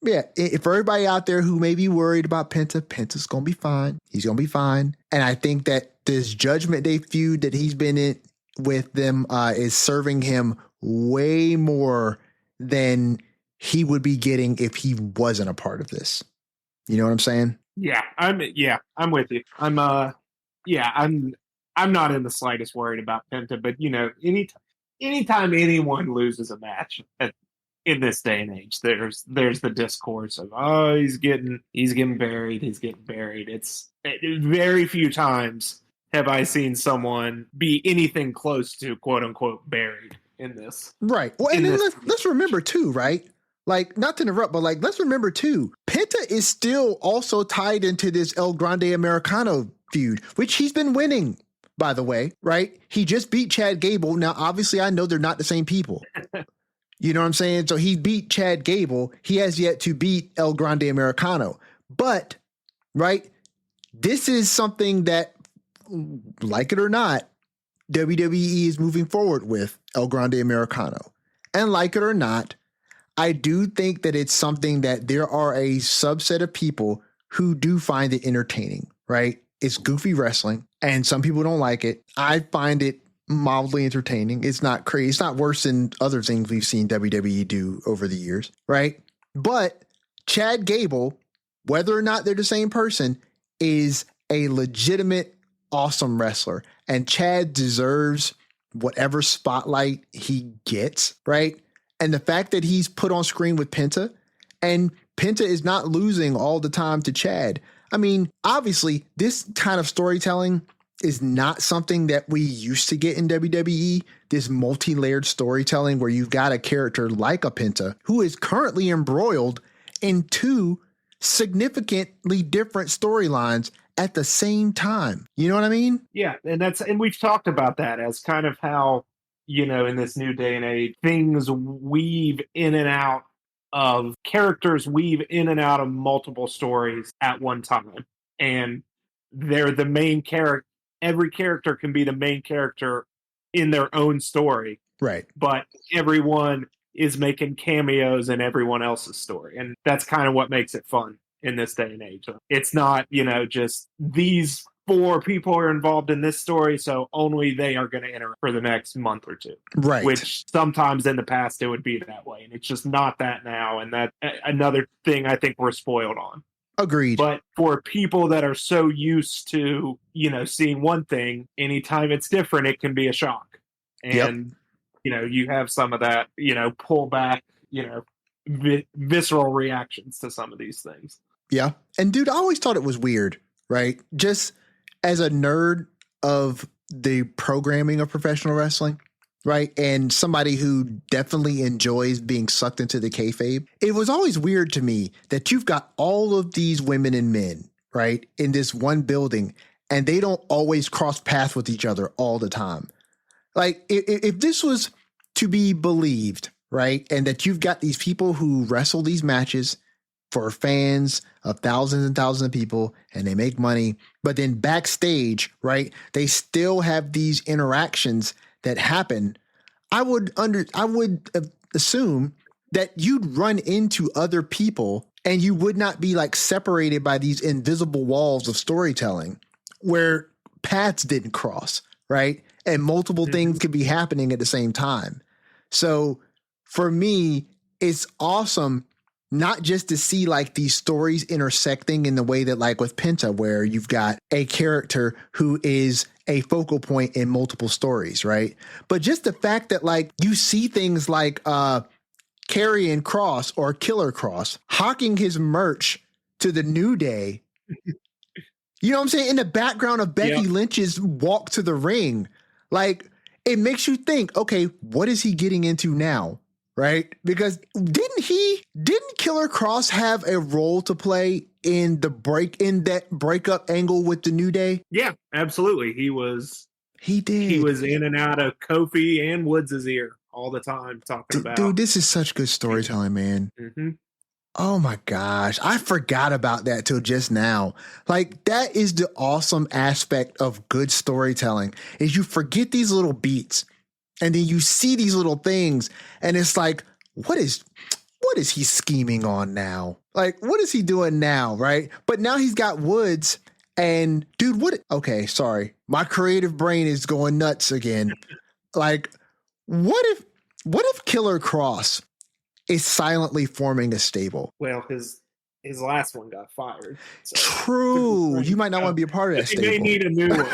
yeah, if everybody out there who may be worried about Penta, Penta's going to be fine. He's going to be fine. And I think that this Judgment Day feud that he's been in with them is serving him way more than he would be getting if he wasn't a part of this. You know what I'm saying? Yeah, I'm with you. I'm not in the slightest worried about Penta, but anytime anyone loses a match in this day and age, there's the discourse of, oh, he's getting buried. It's very few times have I seen someone be anything close to quote unquote buried in this. Right. Well, and then let's remember too, right? Like, not to interrupt, but let's remember too, Penta is still also tied into this El Grande Americano feud, which he's been winning, by the way, right? He just beat Chad Gable. Now, obviously, I know they're not the same people. You know what I'm saying? So he beat Chad Gable. He has yet to beat El Grande Americano. But, right, this is something that, like it or not, WWE is moving forward with El Grande Americano. And like it or not, I do think that it's something that there are a subset of people who do find it entertaining, right? It's goofy wrestling, and some people don't like it. I find it mildly entertaining. It's not crazy. It's not worse than other things we've seen WWE do over the years, right? But Chad Gable, whether or not they're the same person, is a legitimate, awesome wrestler. And Chad deserves whatever spotlight he gets, right? And the fact that he's put on screen with Penta, and Penta is not losing all the time to Chad. I mean, obviously, this kind of storytelling is not something that we used to get in WWE, this multi-layered storytelling where you've got a character like a Penta who is currently embroiled in two significantly different storylines at the same time. You know what I mean? Yeah, and we've talked about that as kind of how, in this new day and age, things weave in and out of characters, weave in and out of multiple stories at one time. And they're the main character. Every character can be the main character in their own story. Right. But everyone is making cameos in everyone else's story. And that's kind of what makes it fun in this day and age. It's not, just these four people are involved in this story, so only they are going to enter for the next month or two. Right. Which sometimes in the past it would be that way. And it's just not that now. And that's another thing I think we're spoiled on. Agreed. But for people that are so used to, seeing one thing, anytime it's different, it can be a shock. And, you have some of that, pull back, visceral reactions to some of these things. Yeah. And dude, I always thought it was weird, right? Just as a nerd of the programming of professional wrestling, right? And somebody who definitely enjoys being sucked into the kayfabe. It was always weird to me that you've got all of these women and men, right, in this one building, and they don't always cross paths with each other all the time. Like, if this was to be believed, right, and that you've got these people who wrestle these matches for fans of thousands and thousands of people, and they make money, but then backstage, right, they still have these interactions that happen, I would assume that you'd run into other people and you would not be like separated by these invisible walls of storytelling where paths didn't cross, right? And multiple things could be happening at the same time. So for me, it's awesome not just to see like these stories intersecting in the way that like with Penta, where you've got a character who is a focal point in multiple stories, right? But just the fact that like you see things like Karrion Kross or Killer Kross hawking his merch to the New Day. You know what I'm saying? In the background of Becky Lynch's walk to the ring. Like, it makes you think, okay, what is he getting into now? Right? Because didn't Killer Kross have a role to play in that breakup angle with the New Day? Yeah, absolutely. He did. He was in and out of Kofi and Woods' ear all the time talking about. Dude, this is such good storytelling, man. Mm-hmm. Oh my gosh. I forgot about that till just now. Like, that is the awesome aspect of good storytelling, is you forget these little beats. And then you see these little things and it's like, what is he scheming on now? Like, what is he doing now? Right. But now he's got Woods and dude, okay, sorry. My creative brain is going nuts again. Like, what if Killer Kross is silently forming a stable? Well, his last one got fired. So. True. You might not want to be a part of that stable. He may need a new one.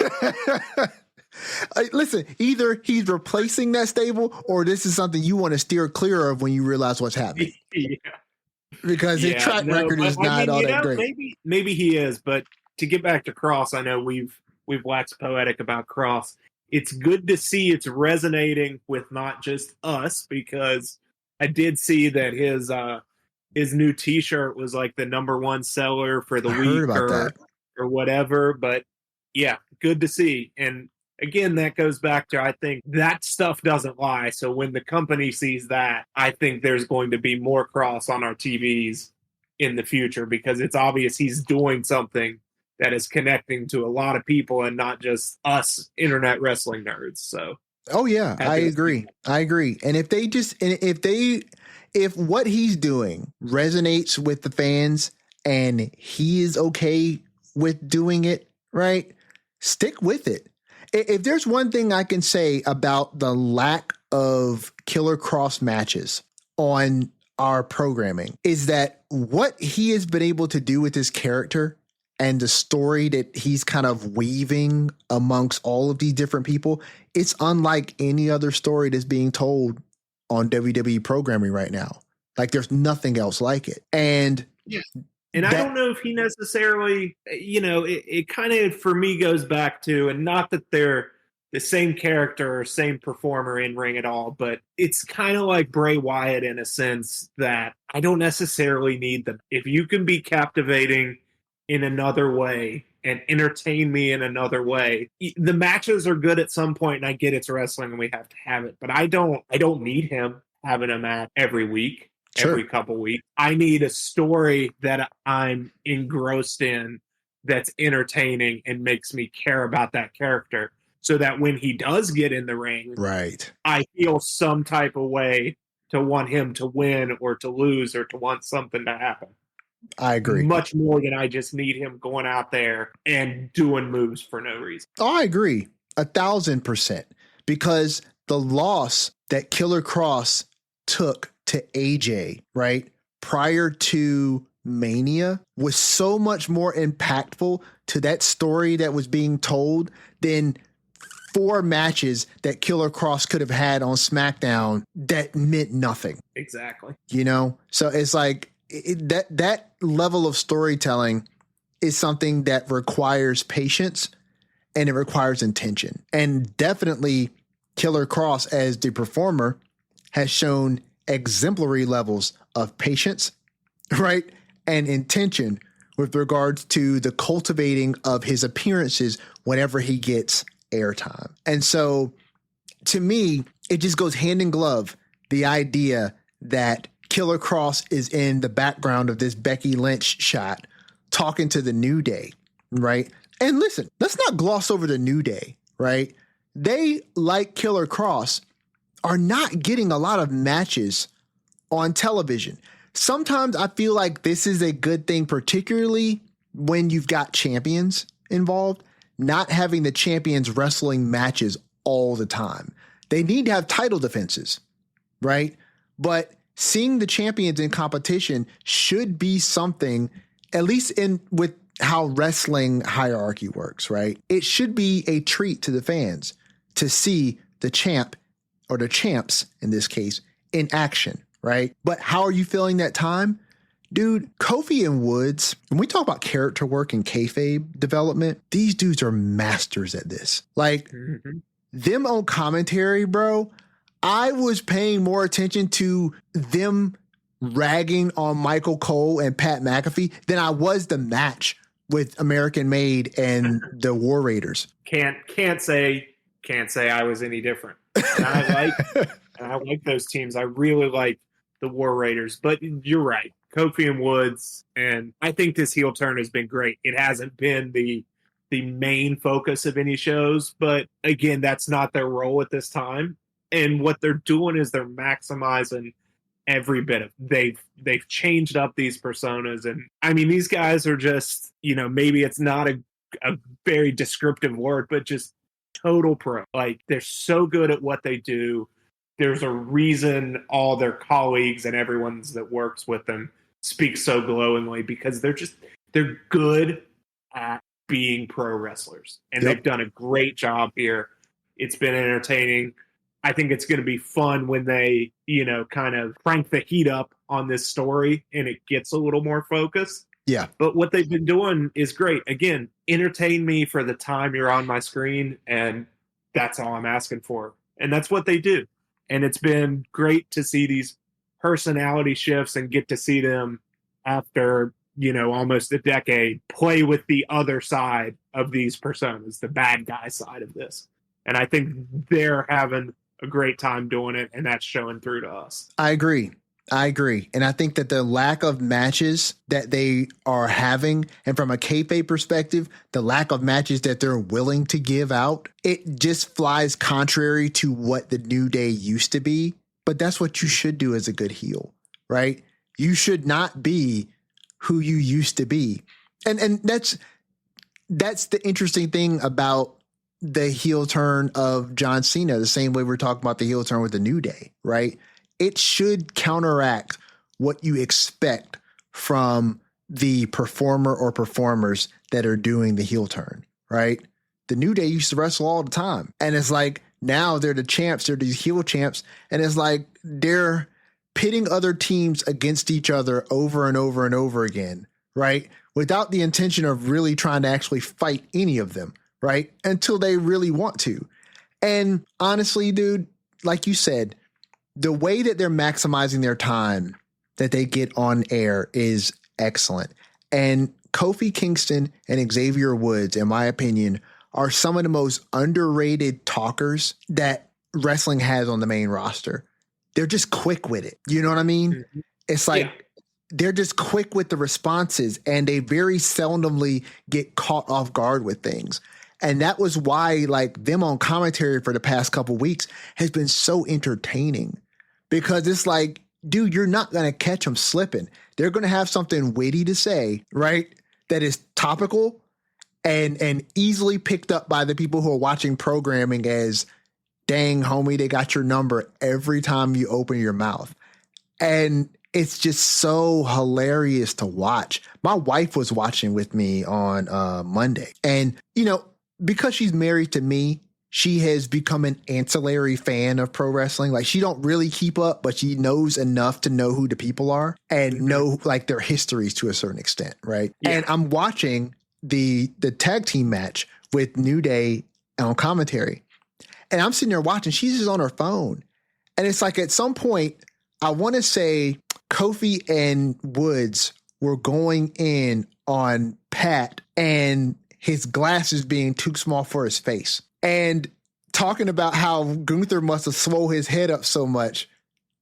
Listen, either he's replacing that stable or this is something you want to steer clear of when you realize what's happening. Yeah. Because his track record is not all that great. Maybe he is, but to get back to Kross, I know we've waxed poetic about Kross. It's good to see it's resonating with not just us, because I did see that his new T-shirt was like the #1 seller for the week or whatever. But yeah, good to see. And again, that goes back to, I think that stuff doesn't lie. So when the company sees that, I think there's going to be more Kross on our TVs in the future, because it's obvious he's doing something that is connecting to a lot of people and not just us internet wrestling nerds. So, oh yeah, I agree. And if what he's doing resonates with the fans and he is okay with doing it, right, stick with it. If there's one thing I can say about the lack of Killer Kross matches on our programming, is that what he has been able to do with his character and the story that he's kind of weaving amongst all of these different people, it's unlike any other story that's being told on WWE programming right now. Like, there's nothing else like it. And And I don't know if he necessarily, it kind of, for me, goes back to, and not that they're the same character or same performer in ring at all, but it's kind of like Bray Wyatt in a sense that I don't necessarily need them. If you can be captivating in another way and entertain me in another way, the matches are good at some point, and I get it's wrestling and we have to have it, but I don't need him having a match every week. Sure. Every couple weeks. I need a story that I'm engrossed in, that's entertaining and makes me care about that character, so that when he does get in the ring, right, I feel some type of way to want him to win or to lose or to want something to happen. I agree. Much more than I just need him going out there and doing moves for no reason. Oh, I agree 1,000%, because the loss that Killer Kross took to AJ, right, prior to Mania was so much more impactful to that story that was being told than 4 matches that Killer Cross could have had on SmackDown that meant nothing. Exactly. You know? So it's like that level of storytelling is something that requires patience and it requires intention. And definitely Killer Cross as the performer has shown exemplary levels of patience, right? And intention with regards to the cultivating of his appearances whenever he gets airtime. And so to me, it just goes hand in glove. The idea that Killer Cross is in the background of this Becky Lynch shot talking to the New Day, right? And listen, let's not gloss over the New Day, right? They, like Killer Cross, are not getting a lot of matches on television. Sometimes I feel like this is a good thing, particularly when you've got champions involved, not having the champions wrestling matches all the time. They need to have title defenses, right? But seeing the champions in competition should be something, at least with how wrestling hierarchy works, right? It should be a treat to the fans to see the champ, or the champs in this case, in action, right? But how are you feeling that time? Dude, Kofi and Woods, when we talk about character work and kayfabe development, these dudes are masters at this. Like, them on commentary, bro, I was paying more attention to them ragging on Michael Cole and Pat McAfee than I was the match with American Made and the War Raiders. Can't say I was any different. And I like those teams. I really like the War Raiders. But you're right, Kofi and Woods, and I think this heel turn has been great. It hasn't been the main focus of any shows, but again, that's not their role at this time. And what they're doing is they're maximizing every bit of they've changed up these personas. And I mean, these guys are just, maybe it's not a very descriptive word, but just total pro. Like, they're so good at what they do. There's a reason all their colleagues and everyone's that works with them speak so glowingly, because they're good at being pro wrestlers, and they've done a great job here. It's been entertaining. I think it's going to be fun when they, kind of crank the heat up on this story and it gets a little more focused. Yeah. But what they've been doing is great. Again, entertain me for the time you're on my screen, and that's all I'm asking for. And that's what they do. And it's been great to see these personality shifts and get to see them after, almost a decade, play with the other side of these personas, the bad guy side of this. And I think they're having a great time doing it, and that's showing through to us. I agree. And I think that the lack of matches that they are having, and from a kayfabe perspective, the lack of matches that they're willing to give out, it just flies contrary to what the New Day used to be. But that's what you should do as a good heel, right? You should not be who you used to be. And that's the interesting thing about the heel turn of John Cena, the same way we're talking about the heel turn with the New Day, right? It should counteract what you expect from the performer or performers that are doing the heel turn, right? The New Day used to wrestle all the time. And it's like, now they're the champs, they're these heel champs. And it's like, they're pitting other teams against each other over and over and over again, right? Without the intention of really trying to actually fight any of them, right? Until they really want to. And honestly, dude, like you said, the way that they're maximizing their time that they get on air is excellent. And Kofi Kingston and Xavier Woods, in my opinion, are some of the most underrated talkers that wrestling has on the main roster. They're just quick with it. You know what I mean? Mm-hmm. It's like they're just quick with the responses, and they very seldomly get caught off guard with things. And that was why, like, them on commentary for the past couple weeks has been so entertaining, because it's like, dude, you're not going to catch them slipping. They're going to have something witty to say, right? That is topical and easily picked up by the people who are watching programming as, dang, homie, they got your number every time you open your mouth. And it's just so hilarious to watch. My wife was watching with me on Monday, and, because she's married to me she has become an ancillary fan of pro wrestling. Like she don't really keep up, but she knows enough to know who the people are and know like their histories to a certain extent, right? Yeah. And I'm watching the tag team match with New Day on commentary, and I'm sitting there watching. She's just on her phone, and it's like at some point, I want to say Kofi and Woods were going in on Pat and his glasses being too small for his face. And talking about how Gunther must have swole his head up so much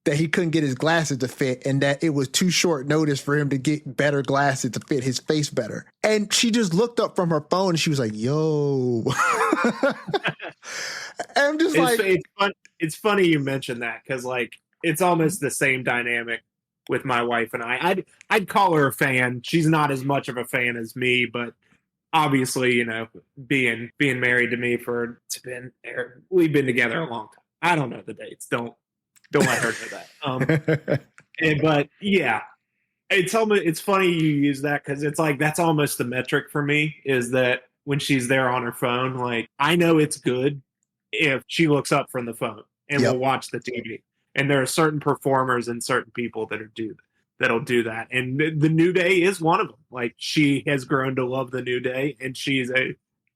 that he couldn't get his glasses to fit and that it was too short notice for him to get better glasses to fit his face better. And she just looked up from her phone and she was like, yo. And I'm just it's funny you mentioned that because like it's almost the same dynamic with my wife and I. I'd call her a fan. She's not as much of a fan as me, but obviously, you know, being married to me we've been together a long time. I don't know the dates. Don't let her know that. But yeah, it's funny you use that because it's like that's almost the metric for me is that when she's there on her phone, like I know it's good if she looks up from the phone and will watch the TV. And there are certain performers and certain people that'll do that. And the New Day is one of them. Like she has grown to love the New Day and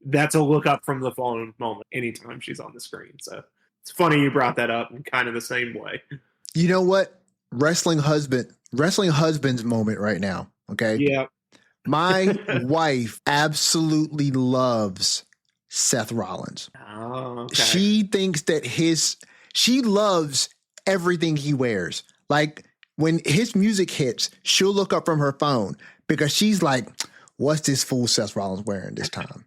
that's a look up from the phone moment anytime she's on the screen. So it's funny you brought that up in kind of the same way. You know what? Wrestling husband's moment right now. Okay. Yeah. My wife absolutely loves Seth Rollins. Oh, okay. She thinks that she loves everything he wears. Like when his music hits, she'll look up from her phone because she's like, what's this fool Seth Rollins wearing this time?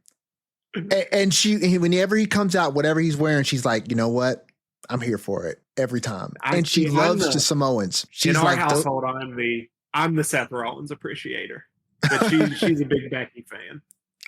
And whenever he comes out, whatever he's wearing, she's like, you know what? I'm here for it every time. And she loves the Samoans. She's in our household, I'm the Seth Rollins appreciator. But she's a big Becky fan.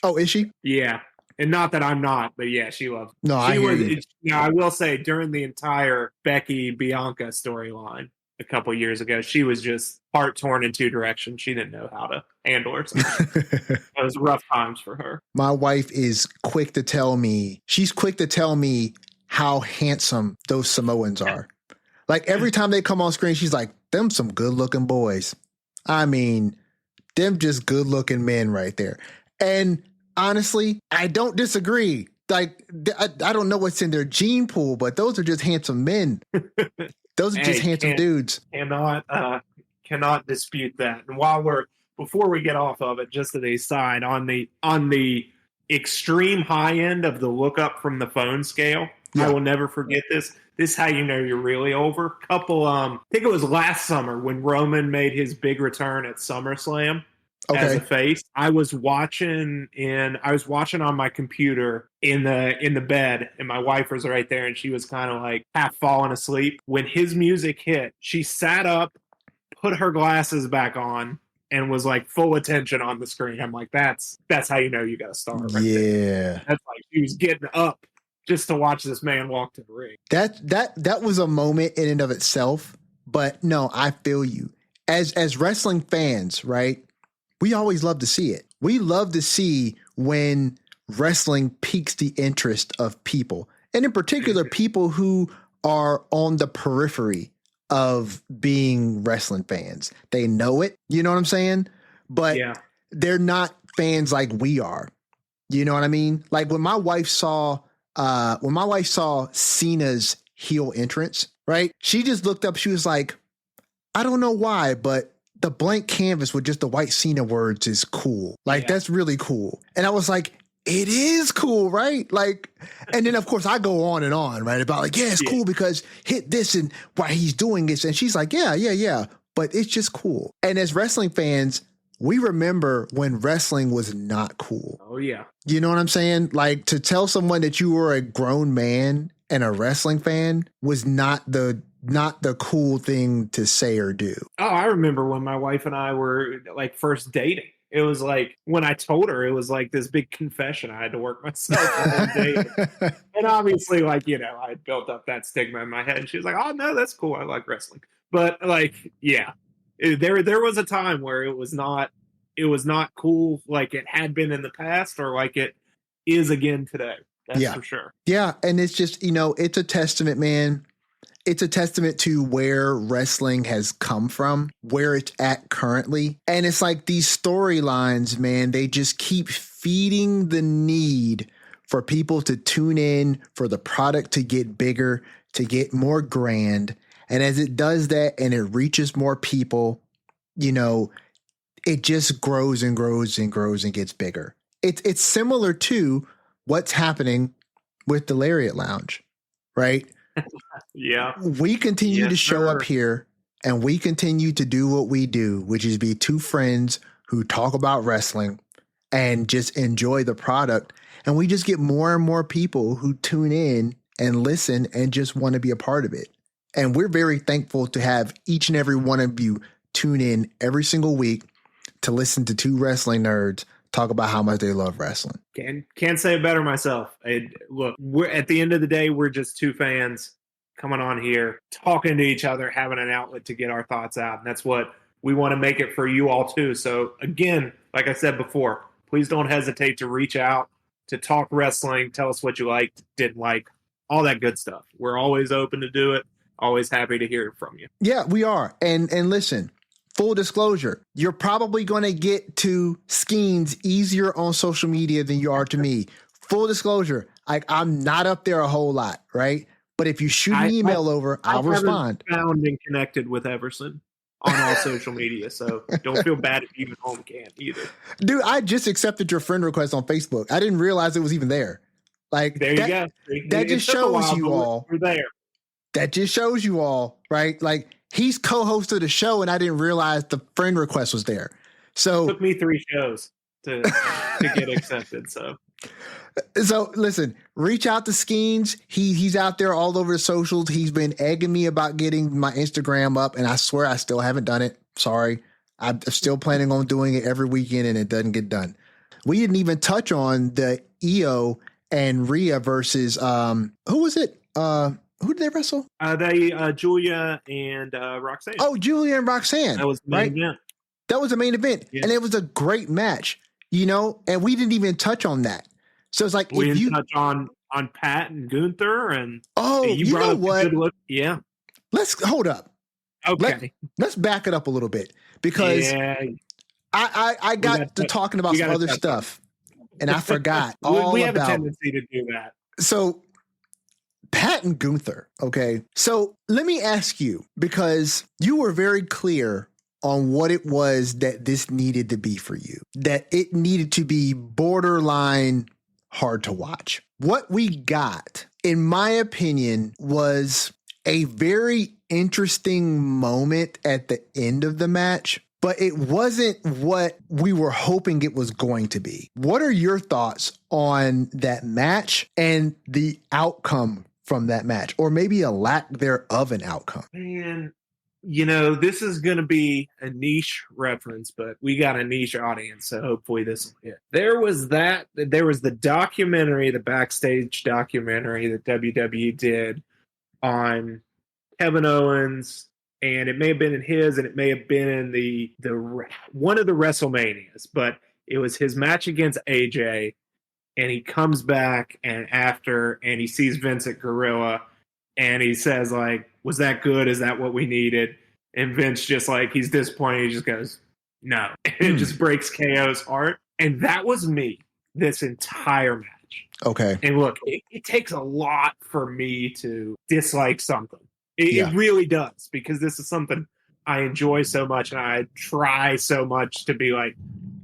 Oh, is she? Yeah. And not that I'm not, but yeah, she loves. No, I hear you. I will say during the entire Becky Bianca storyline a couple years ago, she was just heart torn in two directions. She didn't know how to handle herself. It was rough times for her. My wife is quick to tell me. She's quick to tell me how handsome those Samoans are. Like every time they come on screen, she's like, "Them some good looking boys." I mean, them just good looking men right there. And honestly, I don't disagree. Like, I don't know what's in their gene pool, but those are just handsome men. Those are just handsome dudes. Cannot dispute that. And before we get off of it, just to the side, on the extreme high end of the look up from the phone scale, I will never forget this. This is how you know you're really over. I think it was last summer when Roman made his big return at SummerSlam. Okay. As a face, I was watching on my computer in the bed, and my wife was right there, and she was kind of like half falling asleep. When his music hit, she sat up, put her glasses back on, and was like full attention on the screen. I'm like, that's how you know you got a star. Right there. That's like she was getting up just to watch this man walk to the ring. That was a moment in and of itself. But no, I feel you. As wrestling fans, right? We always love to see it. We love to see when wrestling piques the interest of people, and in particular, people who are on the periphery of being wrestling fans. They know it, you know what I'm saying? But they're not fans like we are. You know what I mean? Like when my wife saw Cena's heel entrance, right? She just looked up. She was like, I don't know why, but the blank canvas with just the white Cena words is cool. Like, that's really cool. And I was like, it is cool, right? Like, and then of course I go on and on, right? About like, it's cool because hit this and why he's doing this. And she's like, yeah. But it's just cool. And as wrestling fans, we remember when wrestling was not cool. Oh, yeah. You know what I'm saying? Like to tell someone that you were a grown man and a wrestling fan was not the cool thing to say or do. Oh, I remember when my wife and I were like first dating. It was like when I told her, it was like this big confession I had to work myself on dating. And obviously, like, you know, I built up that stigma in my head. And she was like, oh, no, that's cool. I like wrestling. But like, there was a time where it was not cool like it had been in the past or like it is again today. That's for sure. Yeah. And it's just, it's a testament, man. It's a testament to where wrestling has come from, where it's at currently. And it's like these storylines, man, they just keep feeding the need for people to tune in, for the product to get bigger, to get more grand. And as it does that and it reaches more people, it just grows and grows and grows and gets bigger. It's similar to what's happening with the Lariat Lounge, right? Yeah. We continue to show up here and we continue to do what we do, which is be two friends who talk about wrestling and just enjoy the product. And we just get more and more people who tune in and listen and just want to be a part of it. And we're very thankful to have each and every one of you tune in every single week to listen to two wrestling nerds talk about how much they love wrestling. Can't say it better myself. Look, we're at the end of the day, we're just two fans coming on here, talking to each other, having an outlet to get our thoughts out. And that's what we want to make it for you all too. So again, like I said before, please don't hesitate to reach out, to talk wrestling, tell us what you liked, didn't like, all that good stuff. We're always open to do it. Always happy to hear it from you. Yeah, we are. And listen, full disclosure, you're probably going to get to Skeens easier on social media than you are to me. Full disclosure, I'm not up there a whole lot, right? But if you shoot an email over, I'll respond. I haven't found and connected with Everson on all social media, so don't feel bad if you at home can't either. Dude, I just accepted your friend request on Facebook. I didn't realize it was even there. Like, there you go. That just shows you all. We're there. That just shows you all, right? Like, he's co-host of the show, and I didn't realize the friend request was there. So it took me 3 shows to get accepted. So listen, reach out to Skeens. He's out there all over the socials. He's been egging me about getting my Instagram up, and I swear I still haven't done it. Sorry. I'm still planning on doing it every weekend, and it doesn't get done. We didn't even touch on the Io and Rhea versus who was it? Who did they wrestle? Julia and Roxanne. Oh, Julia and Roxanne. That was the main event. That was the main event. Yeah. And it was a great match, and we didn't even touch on that. So it's like, we didn't touch on Pat and Gunther and you know what? Yeah. Let's hold up. Okay. Let's back it up a little bit because I got to talking about some other stuff and I forgot we have a tendency to do that. So Pat and Gunther, okay? So let me ask you, because you were very clear on what it was that this needed to be for you, that it needed to be borderline hard to watch. What we got, in my opinion, was a very interesting moment at the end of the match, but it wasn't what we were hoping it was going to be. What are your thoughts on that match and the outcome from that match, or maybe a lack thereof an outcome? Man, this is going to be a niche reference, but we got a niche audience, so hopefully this will hit. There was the documentary, the backstage documentary that WWE did on Kevin Owens, and it may have been in his, and it may have been in the one of the WrestleManias, but it was his match against AJ. And he comes back and he sees Vincent Gorilla and he says, like, was that good? Is that what we needed? And Vince just he's disappointed. He just goes, no. It just breaks KO's heart. And that was me this entire match. Okay. And look, it takes a lot for me to dislike something. It really does, because this is something I enjoy so much. And I try so much to be like,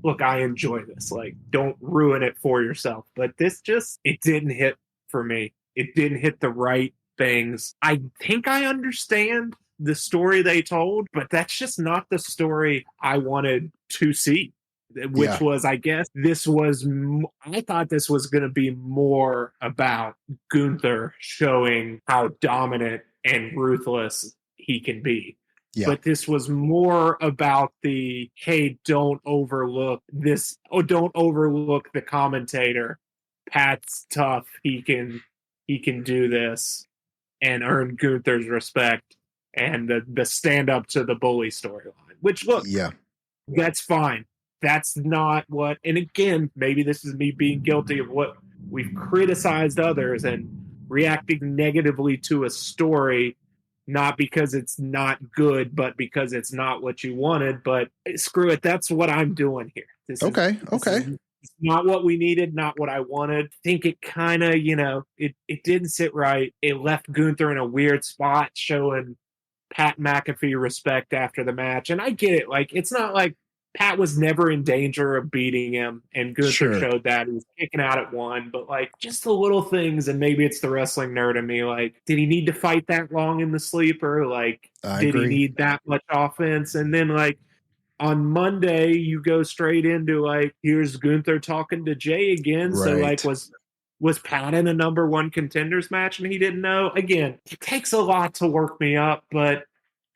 look, I enjoy this. Like, don't ruin it for yourself. But this it didn't hit for me. It didn't hit the right things. I think I understand the story they told, but that's just not the story I wanted to see, which was, I guess, I thought this was going to be more about Gunther showing how dominant and ruthless he can be. Yeah. But this was more about hey, don't overlook this. Oh, don't overlook the commentator. Pat's tough. He can do this and earn Gunther's respect, and the stand up to the bully storyline. Which, look, that's fine. That's not what. And again, maybe this is me being guilty of what we've criticized others and reacting negatively to a story, not because it's not good, but because it's not what you wanted. But screw it, that's what I'm doing here. This Okay. is not what we needed, not what I wanted. I think it kind of, it didn't sit right. It left Gunther in a weird spot, showing Pat McAfee respect after the match. And I get it. Like, it's not like Pat was never in danger of beating him, and Gunther Sure. showed that. He was kicking out at one, but like, just the little things, and maybe it's the wrestling nerd in me. Like, did he need to fight that long in the sleeper? Like, I did agree. he need that much offense? And then, like, on Monday, you go straight into, like, here's Gunther talking to Jay again. Right. So, like, was Pat in a number one contenders match and he didn't know? Again, it takes a lot to work me up, but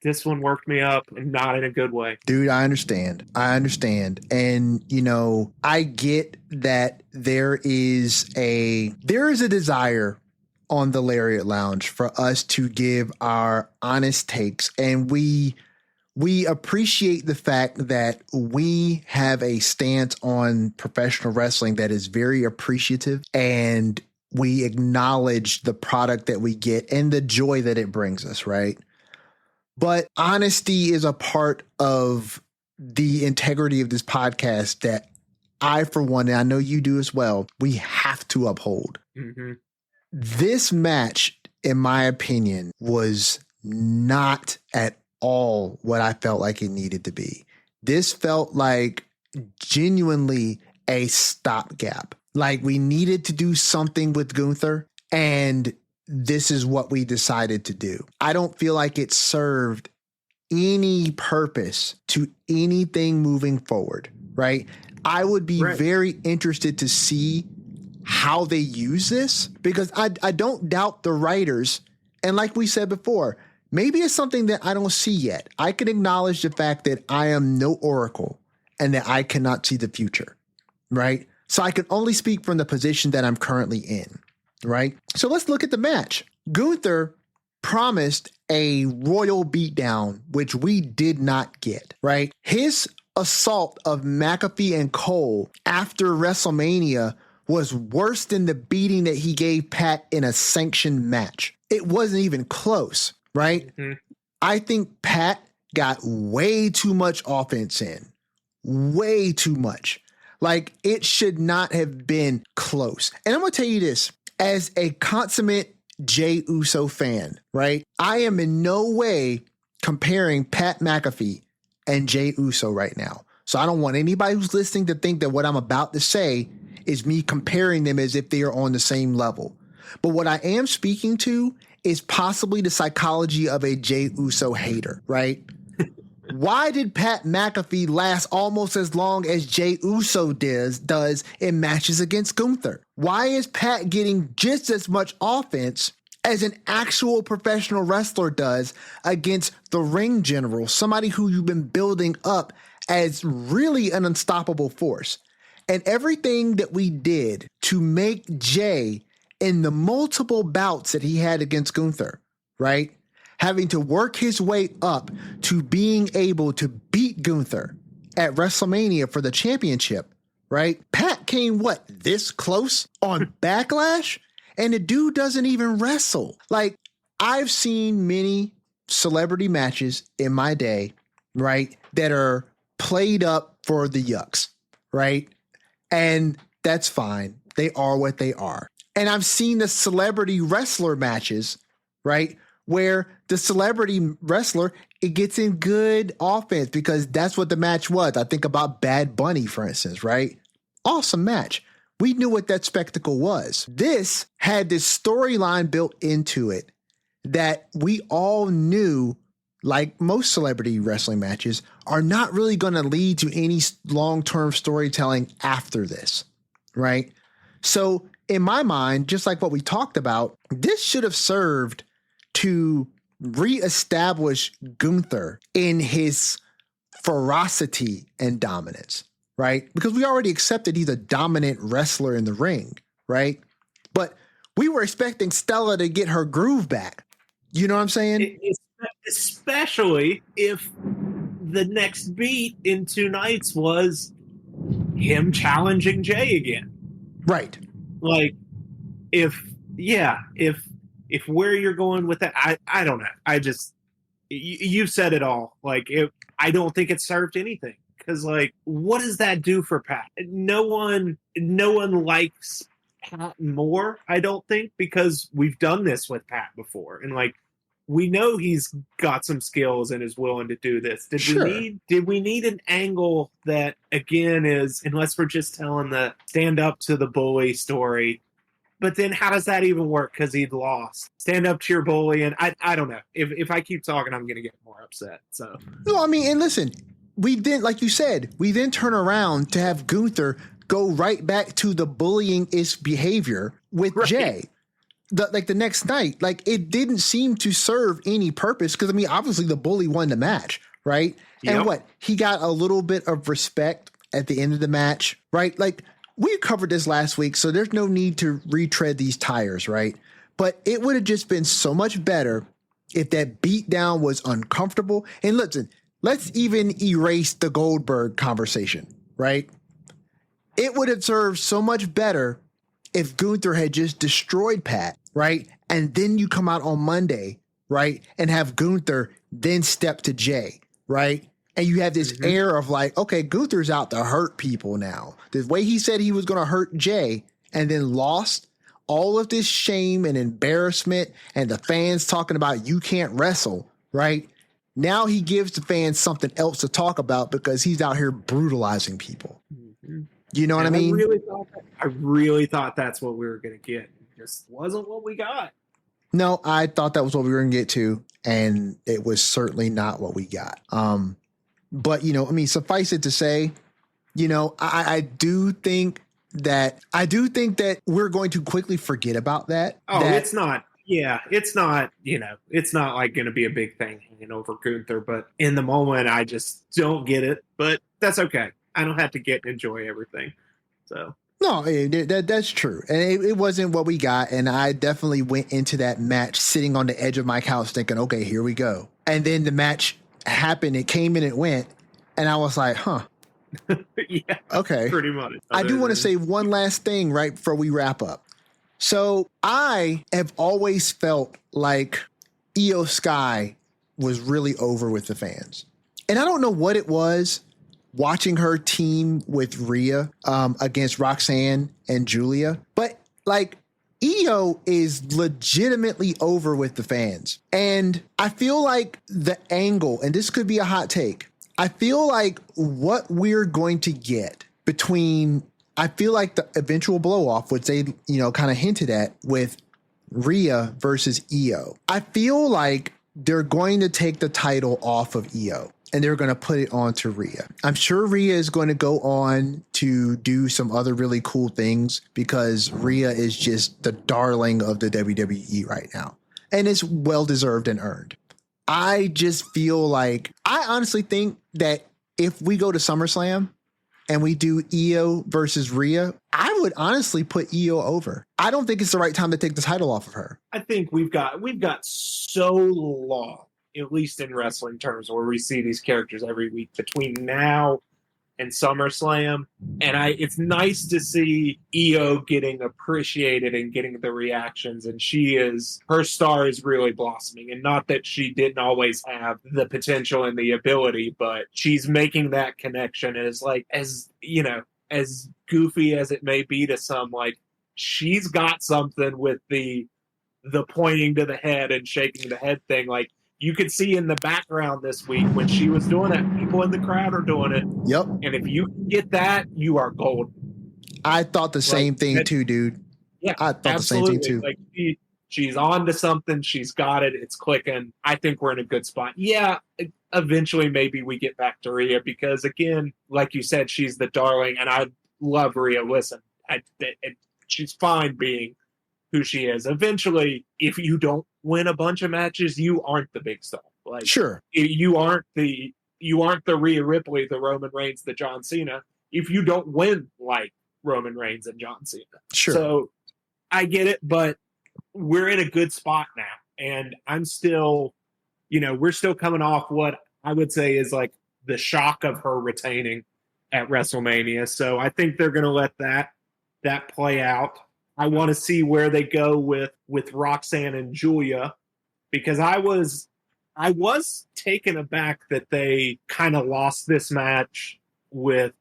this one worked me up, and not in a good way. Dude, I understand. And, I get that there is a desire on the Lariat Lounge for us to give our honest takes. And we appreciate the fact that we have a stance on professional wrestling that is very appreciative, and we acknowledge the product that we get and the joy that it brings us, right? But honesty is a part of the integrity of this podcast that I, for one, and I know you do as well, we have to uphold. Mm-hmm. This match, in my opinion, was not at all what I felt like it needed to be. This felt like genuinely a stopgap. Like, we needed to do something with Gunther, and this is what we decided to do. I don't feel like it served any purpose to anything moving forward, right? I would be very interested to see how they use this, because I don't doubt the writers. And like we said before, maybe it's something that I don't see yet. I can acknowledge the fact that I am no oracle and that I cannot see the future, right? So I can only speak from the position that I'm currently in. Right. So let's look at the match. Gunther promised a royal beatdown, which we did not get. Right. His assault of McAfee and Cole after WrestleMania was worse than the beating that he gave Pat in a sanctioned match. It wasn't even close. Right. Mm-hmm. I think Pat got way too much offense in. Way too much. Like, it should not have been close. And I'm going to tell you this. As a consummate Jey Uso fan, right? I am in no way comparing Pat McAfee and Jey Uso right now. So I don't want anybody who's listening to think that what I'm about to say is me comparing them as if they are on the same level. But what I am speaking to is possibly the psychology of a Jey Uso hater, right? Why did Pat McAfee last almost as long as Jey Uso does in matches against Gunther? Why is Pat getting just as much offense as an actual professional wrestler does against the ring general, somebody who you've been building up as really an unstoppable force? And everything that we did to make Jey, in the multiple bouts that he had against Gunther, right? Having to work his way up to being able to beat Gunther at WrestleMania for the championship, right? Pat came, this close on Backlash? And the dude doesn't even wrestle. Like, I've seen many celebrity matches in my day, right, that are played up for the yucks, right? And that's fine. They are what they are. And I've seen the celebrity wrestler matches, right, where the celebrity wrestler, it gets in good offense because that's what the match was. I think about Bad Bunny, for instance, right? Awesome match. We knew what that spectacle was. This had this storyline built into it that we all knew, like most celebrity wrestling matches, are not really going to lead to any long-term storytelling after this, right? So in my mind, just like what we talked about, this should have served to reestablish Gunther in his ferocity and dominance, right? Because we already accepted he's a dominant wrestler in the ring, right? But we were expecting Stella to get her groove back. You know what I'm saying? Especially if the next beat in 2 nights was him challenging Jey again. Right. Like, if where you're going with that, I don't know. I just you've said it all. Like I don't think it served anything because like what does that do for Pat? No one likes Pat more. I don't think because we've done this with Pat before and like we know he's got some skills and is willing to do this. Did we need an angle that again is unless we're just telling the stand up to the bully story? But then how does that even work? Because he'd lost. Stand up to your bully, and I don't know. If I keep talking, I'm going to get more upset. So no, I mean, and listen, we didn't, like you said, we then turn around to have Gunther go right back to the bullying-ish behavior with Jay. The next night, like it didn't seem to serve any purpose because I mean, obviously the bully won the match, right? Yep. And what he got a little bit of respect at the end of the match, right? Like we covered this last week, so there's no need to retread these tires, right? But it would have just been so much better if that beatdown was uncomfortable. And listen, let's even erase the Goldberg conversation, right? It would have served so much better if Gunther had just destroyed Pat, right? And then you come out on Monday, right? And have Gunther then step to Jay, right? And you have this air of like, okay, Gunther's out to hurt people now. The way he said he was going to hurt Jay and then lost, all of this shame and embarrassment and the fans talking about you can't wrestle, right? Now he gives the fans something else to talk about because he's out here brutalizing people. Mm-hmm. You know what I mean? I really thought that's what we were going to get. It just wasn't what we got. No, I thought that was what we were going to get to, and it was certainly not what we got. But, you know, I mean, suffice it to say, you know, I do think that we're going to quickly forget about that. Oh, it's not. Yeah, it's not, you know, it's not like going to be a big thing hanging over Gunther. But in the moment, I just don't get it. But that's okay. I don't have to enjoy everything. So no, that's true. And it wasn't what we got. And I definitely went into that match sitting on the edge of my couch thinking, okay, here we go. And then the match happened. It came and it went. And I was like, huh. Yeah. Okay. Pretty much. I do want to say one last thing right before we wrap up. So I have always felt like Io Sky was really over with the fans. And I don't know what it was. Watching her team with Rhea against Roxanne and Julia. But like Io is legitimately over with the fans. And I feel like the angle, and this could be a hot take, I feel like what we're going to get between, I feel like the eventual blow off, which they, you know, kind of hinted at with Rhea versus Io. I feel like they're going to take the title off of Io. And they're going to put it on to Rhea. I'm sure Rhea is going to go on to do some other really cool things because Rhea is just the darling of the WWE right now. And it's well-deserved and earned. I just feel like, I honestly think that if we go to SummerSlam and we do Io versus Rhea, I would honestly put Io over. I don't think it's the right time to take the title off of her. I think we've got so long, at least in wrestling terms, where we see these characters every week between now and SummerSlam. And it's nice to see Io getting appreciated and getting the reactions. And her star is really blossoming. And not that she didn't always have the potential and the ability, but she's making that connection. And it's like, as you know, as goofy as it may be to some, like she's got something with the pointing to the head and shaking the head thing. Like, you could see in the background this week when she was doing it, people in the crowd are doing it. Yep. And if you get that, you are golden. I thought the same thing too, dude. Yeah, I thought absolutely. The same thing too. Like she's on to something. She's got it. It's clicking. I think we're in a good spot. Yeah, eventually maybe we get back to Rhea because, again, like you said, she's the darling, and I love Rhea. Listen, she's fine being who she is. Eventually, if you don't win a bunch of matches, you aren't the big star. Like, sure, you aren't the Rhea Ripley, the Roman Reigns, the John Cena. If you don't win like Roman Reigns and John Cena, sure. So I get it, but we're in a good spot now, and I'm still, we're still coming off what I would say is like the shock of her retaining at WrestleMania. So I think they're going to let that play out. I want to see where they go with Roxanne and Julia, because I was taken aback that they kind of lost this match with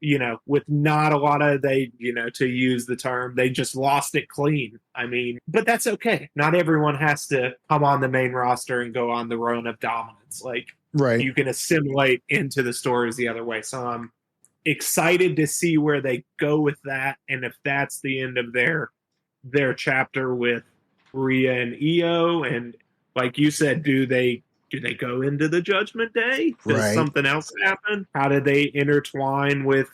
not a lot of, to use the term, they just lost it clean. I mean, but that's okay. Not everyone has to come on the main roster and go on the run of dominance. Like, Right. you can assimilate into the stories the other way. So I'm excited to see where they go with that, and if that's the end of their chapter with Rhea and Io. And like you said, do they go into the Judgment Day? Does Right. something else happen? How do they intertwine with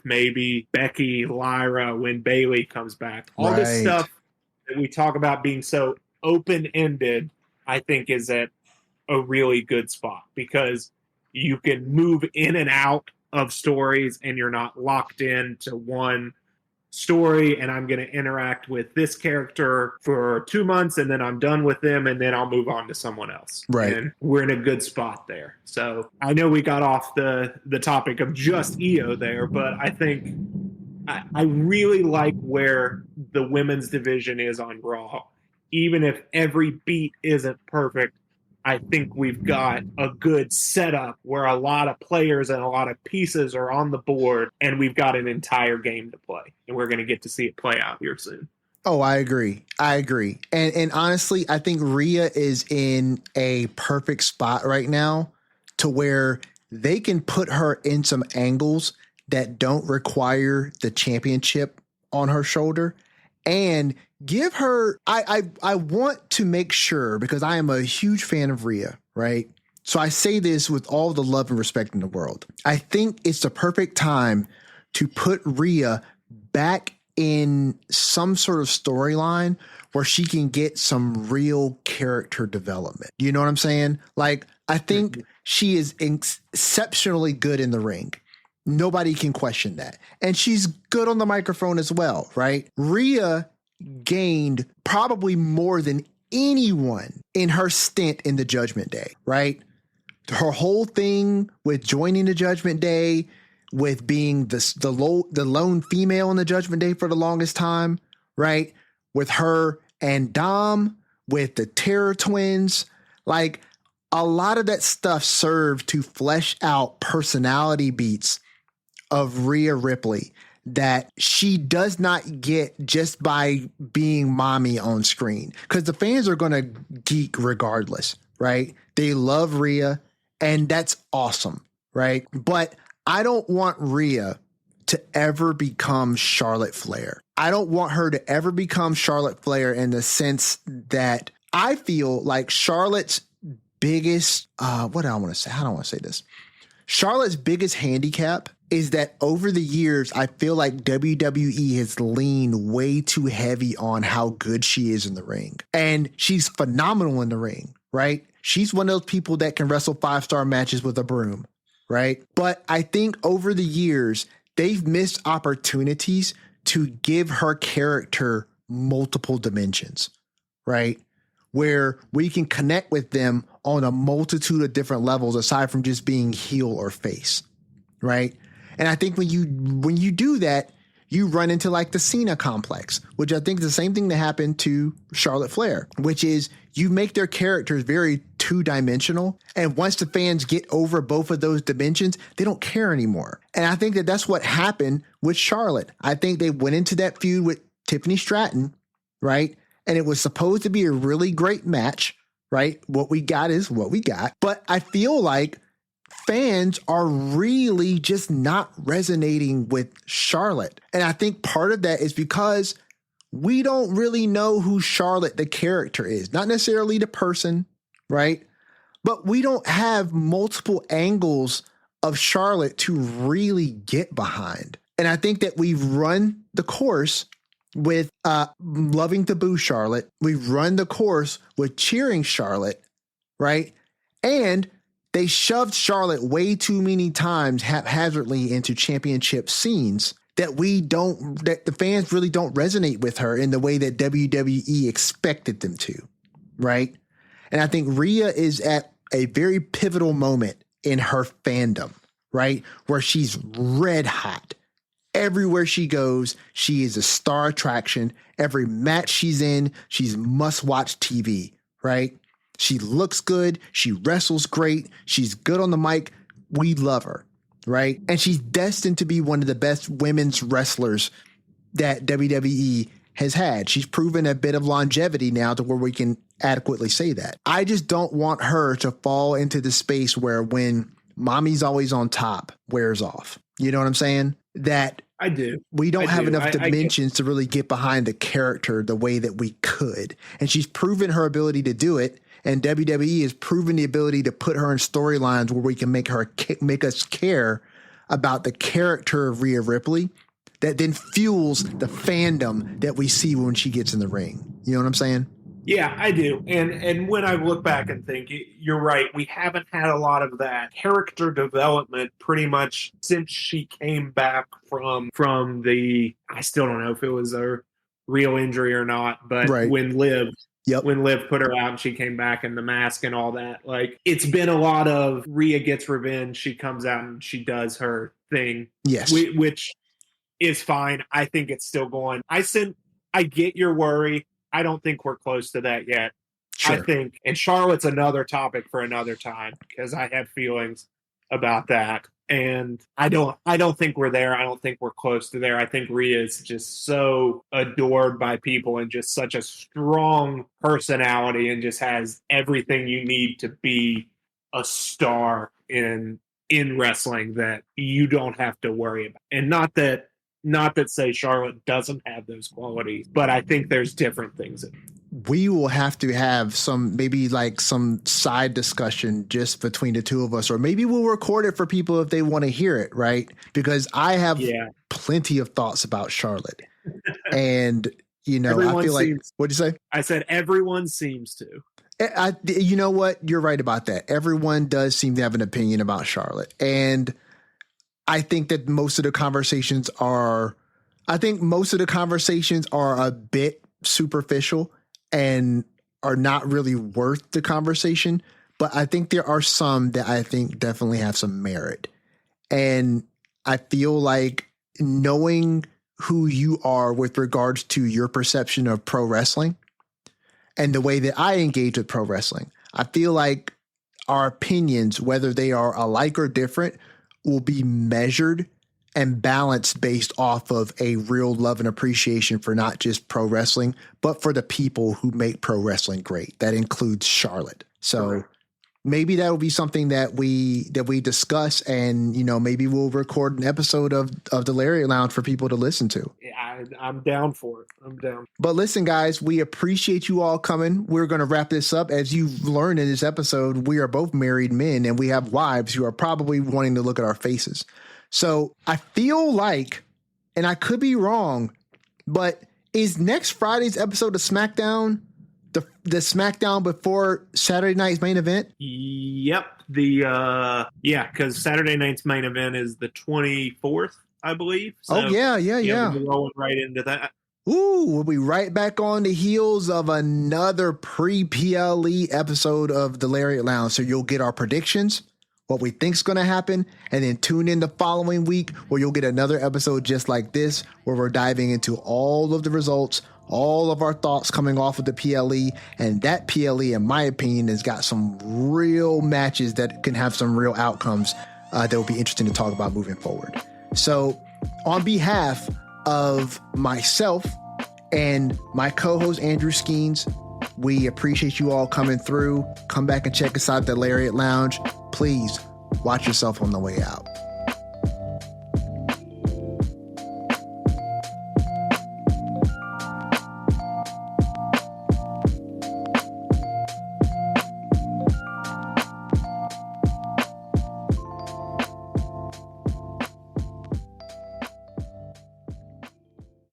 maybe Becky, Lyra when Bayley comes back? All this Right. stuff that we talk about being so open-ended, I think is at a really good spot, because you can move in and out of stories and you're not locked into one story, and I'm going to interact with this character for 2 months and then I'm done with them and then I'll move on to someone else. Right. And we're in a good spot there. So I know we got off the topic of just Io there, but I think I really like where the women's division is on Raw. Even if every beat isn't perfect, I think we've got a good setup where a lot of players and a lot of pieces are on the board, and we've got an entire game to play, and we're going to get to see it play out here soon. Oh, I agree. And honestly, I think Rhea is in a perfect spot right now to where they can put her in some angles that don't require the championship on her shoulder, and give her, I want to make sure, because I am a huge fan of Rhea, right? So I say this with all the love and respect in the world. I think it's the perfect time to put Rhea back in some sort of storyline where she can get some real character development. You know what I'm saying? Like, I think she is exceptionally good in the ring. Nobody can question that. And she's good on the microphone as well, right? Rhea gained probably more than anyone in her stint in the Judgment Day, right? Her whole thing with joining the Judgment Day, with being the lone female in the Judgment Day for the longest time, right? With her and Dom, with the Terror Twins, like, a lot of that stuff served to flesh out personality beats of Rhea Ripley that she does not get just by being mommy on screen, because the fans are going to geek regardless, right? They love Rhea, and that's awesome, right? But I don't want Rhea to ever become Charlotte Flair. I don't want her to ever become Charlotte Flair in the sense that I feel like Charlotte's biggest, what do I want to say? How do I want to say this? Charlotte's biggest handicap is that over the years, I feel like WWE has leaned way too heavy on how good she is in the ring. And she's phenomenal in the ring, right? She's one of those people that can wrestle 5-star matches with a broom, right? But I think over the years, they've missed opportunities to give her character multiple dimensions, right? Where we can connect with them on a multitude of different levels aside from just being heel or face, right? And I think when you do that, you run into like the Cena complex, which I think is the same thing that happened to Charlotte Flair, which is you make their characters very two-dimensional. And once the fans get over both of those dimensions, they don't care anymore. And I think that that's what happened with Charlotte. I think they went into that feud with Tiffany Stratton, right? And it was supposed to be a really great match, right? What we got is what we got. But I feel like fans are really just not resonating with Charlotte. And I think part of that is because we don't really know who Charlotte, the character, is. Not necessarily the person, right? But we don't have multiple angles of Charlotte to really get behind. And I think that we've run the course with loving to boo Charlotte. We've run the course with cheering Charlotte, right? And they shoved Charlotte way too many times haphazardly into championship scenes that the fans really don't resonate with her in the way that WWE expected them to, right? And I think Rhea is at a very pivotal moment in her fandom, right? Where she's red hot. Everywhere she goes, she is a star attraction. Every match she's in, she's must-watch TV, right? She looks good. She wrestles great. She's good on the mic. We love her, right? And she's destined to be one of the best women's wrestlers that WWE has had. She's proven a bit of longevity now to where we can adequately say that. I just don't want her to fall into the space where when mommy's always on top wears off. You know what I'm saying? That I do. We don't have enough dimensions to really get behind the character the way that we could. And she's proven her ability to do it. And WWE has proven the ability to put her in storylines where we can make us care about the character of Rhea Ripley that then fuels the fandom that we see when she gets in the ring. You know what I'm saying? Yeah, I do. And when I look back and think, you're right, we haven't had a lot of that character development pretty much since she came back from the, I still don't know if it was a real injury or not, but when Liv put her out and she came back in the mask and all that, like, it's been a lot of Rhea gets revenge, she comes out and she does her thing. Yes. Which is fine. I think it's still going. I get your worry. I don't think we're close to that yet. Sure. I think, and Charlotte's another topic for another time because I have feelings about that. And I don't think we're there. I don't think we're close to there. I think Rhea is just so adored by people and just such a strong personality and just has everything you need to be a star in wrestling that you don't have to worry about. And not that say Charlotte doesn't have those qualities, but I think there's different things. We will have to have some side discussion just between the two of us, or maybe we'll record it for people if they want to hear it, right? Because I have plenty of thoughts about Charlotte. And, I feel like, what'd you say? I said everyone seems to. You know what? You're right about that. Everyone does seem to have an opinion about Charlotte. And I think that most of the conversations are a bit superficial and are not really worth the conversation. But I think there are some that I think definitely have some merit. And I feel like knowing who you are with regards to your perception of pro wrestling and the way that I engage with pro wrestling, I feel like our opinions, whether they are alike or different, will be measured and balanced based off of a real love and appreciation for not just pro wrestling, but for the people who make pro wrestling great. That includes Charlotte. So maybe that will be something that we discuss, and maybe we'll record an episode of the Lariat Lounge for people to listen to. Yeah, I'm down for it. I'm down. But listen, guys, we appreciate you all coming. We're going to wrap this up. As you've learned in this episode, we are both married men and we have wives who are probably wanting to look at our faces. So I feel like, and I could be wrong, but is next Friday's episode of Smackdown the Smackdown before Saturday night's main event? Yep. Because Saturday night's main event is the 24th, I believe. So, yeah. We're rolling right into that. Ooh, we'll be right back on the heels of another pre-PLE episode of the Lariat Lounge. So you'll get our predictions, what we think's going to happen, and then tune in the following week where you'll get another episode just like this, where we're diving into all of the results, all of our thoughts coming off of the PLE. And that PLE, in my opinion, has got some real matches that can have some real outcomes that will be interesting to talk about moving forward. So on behalf of myself and my co-host Andrew Skeens, we appreciate you all coming through. Come back and check us out at the Lariat Lounge. Please watch yourself on the way out.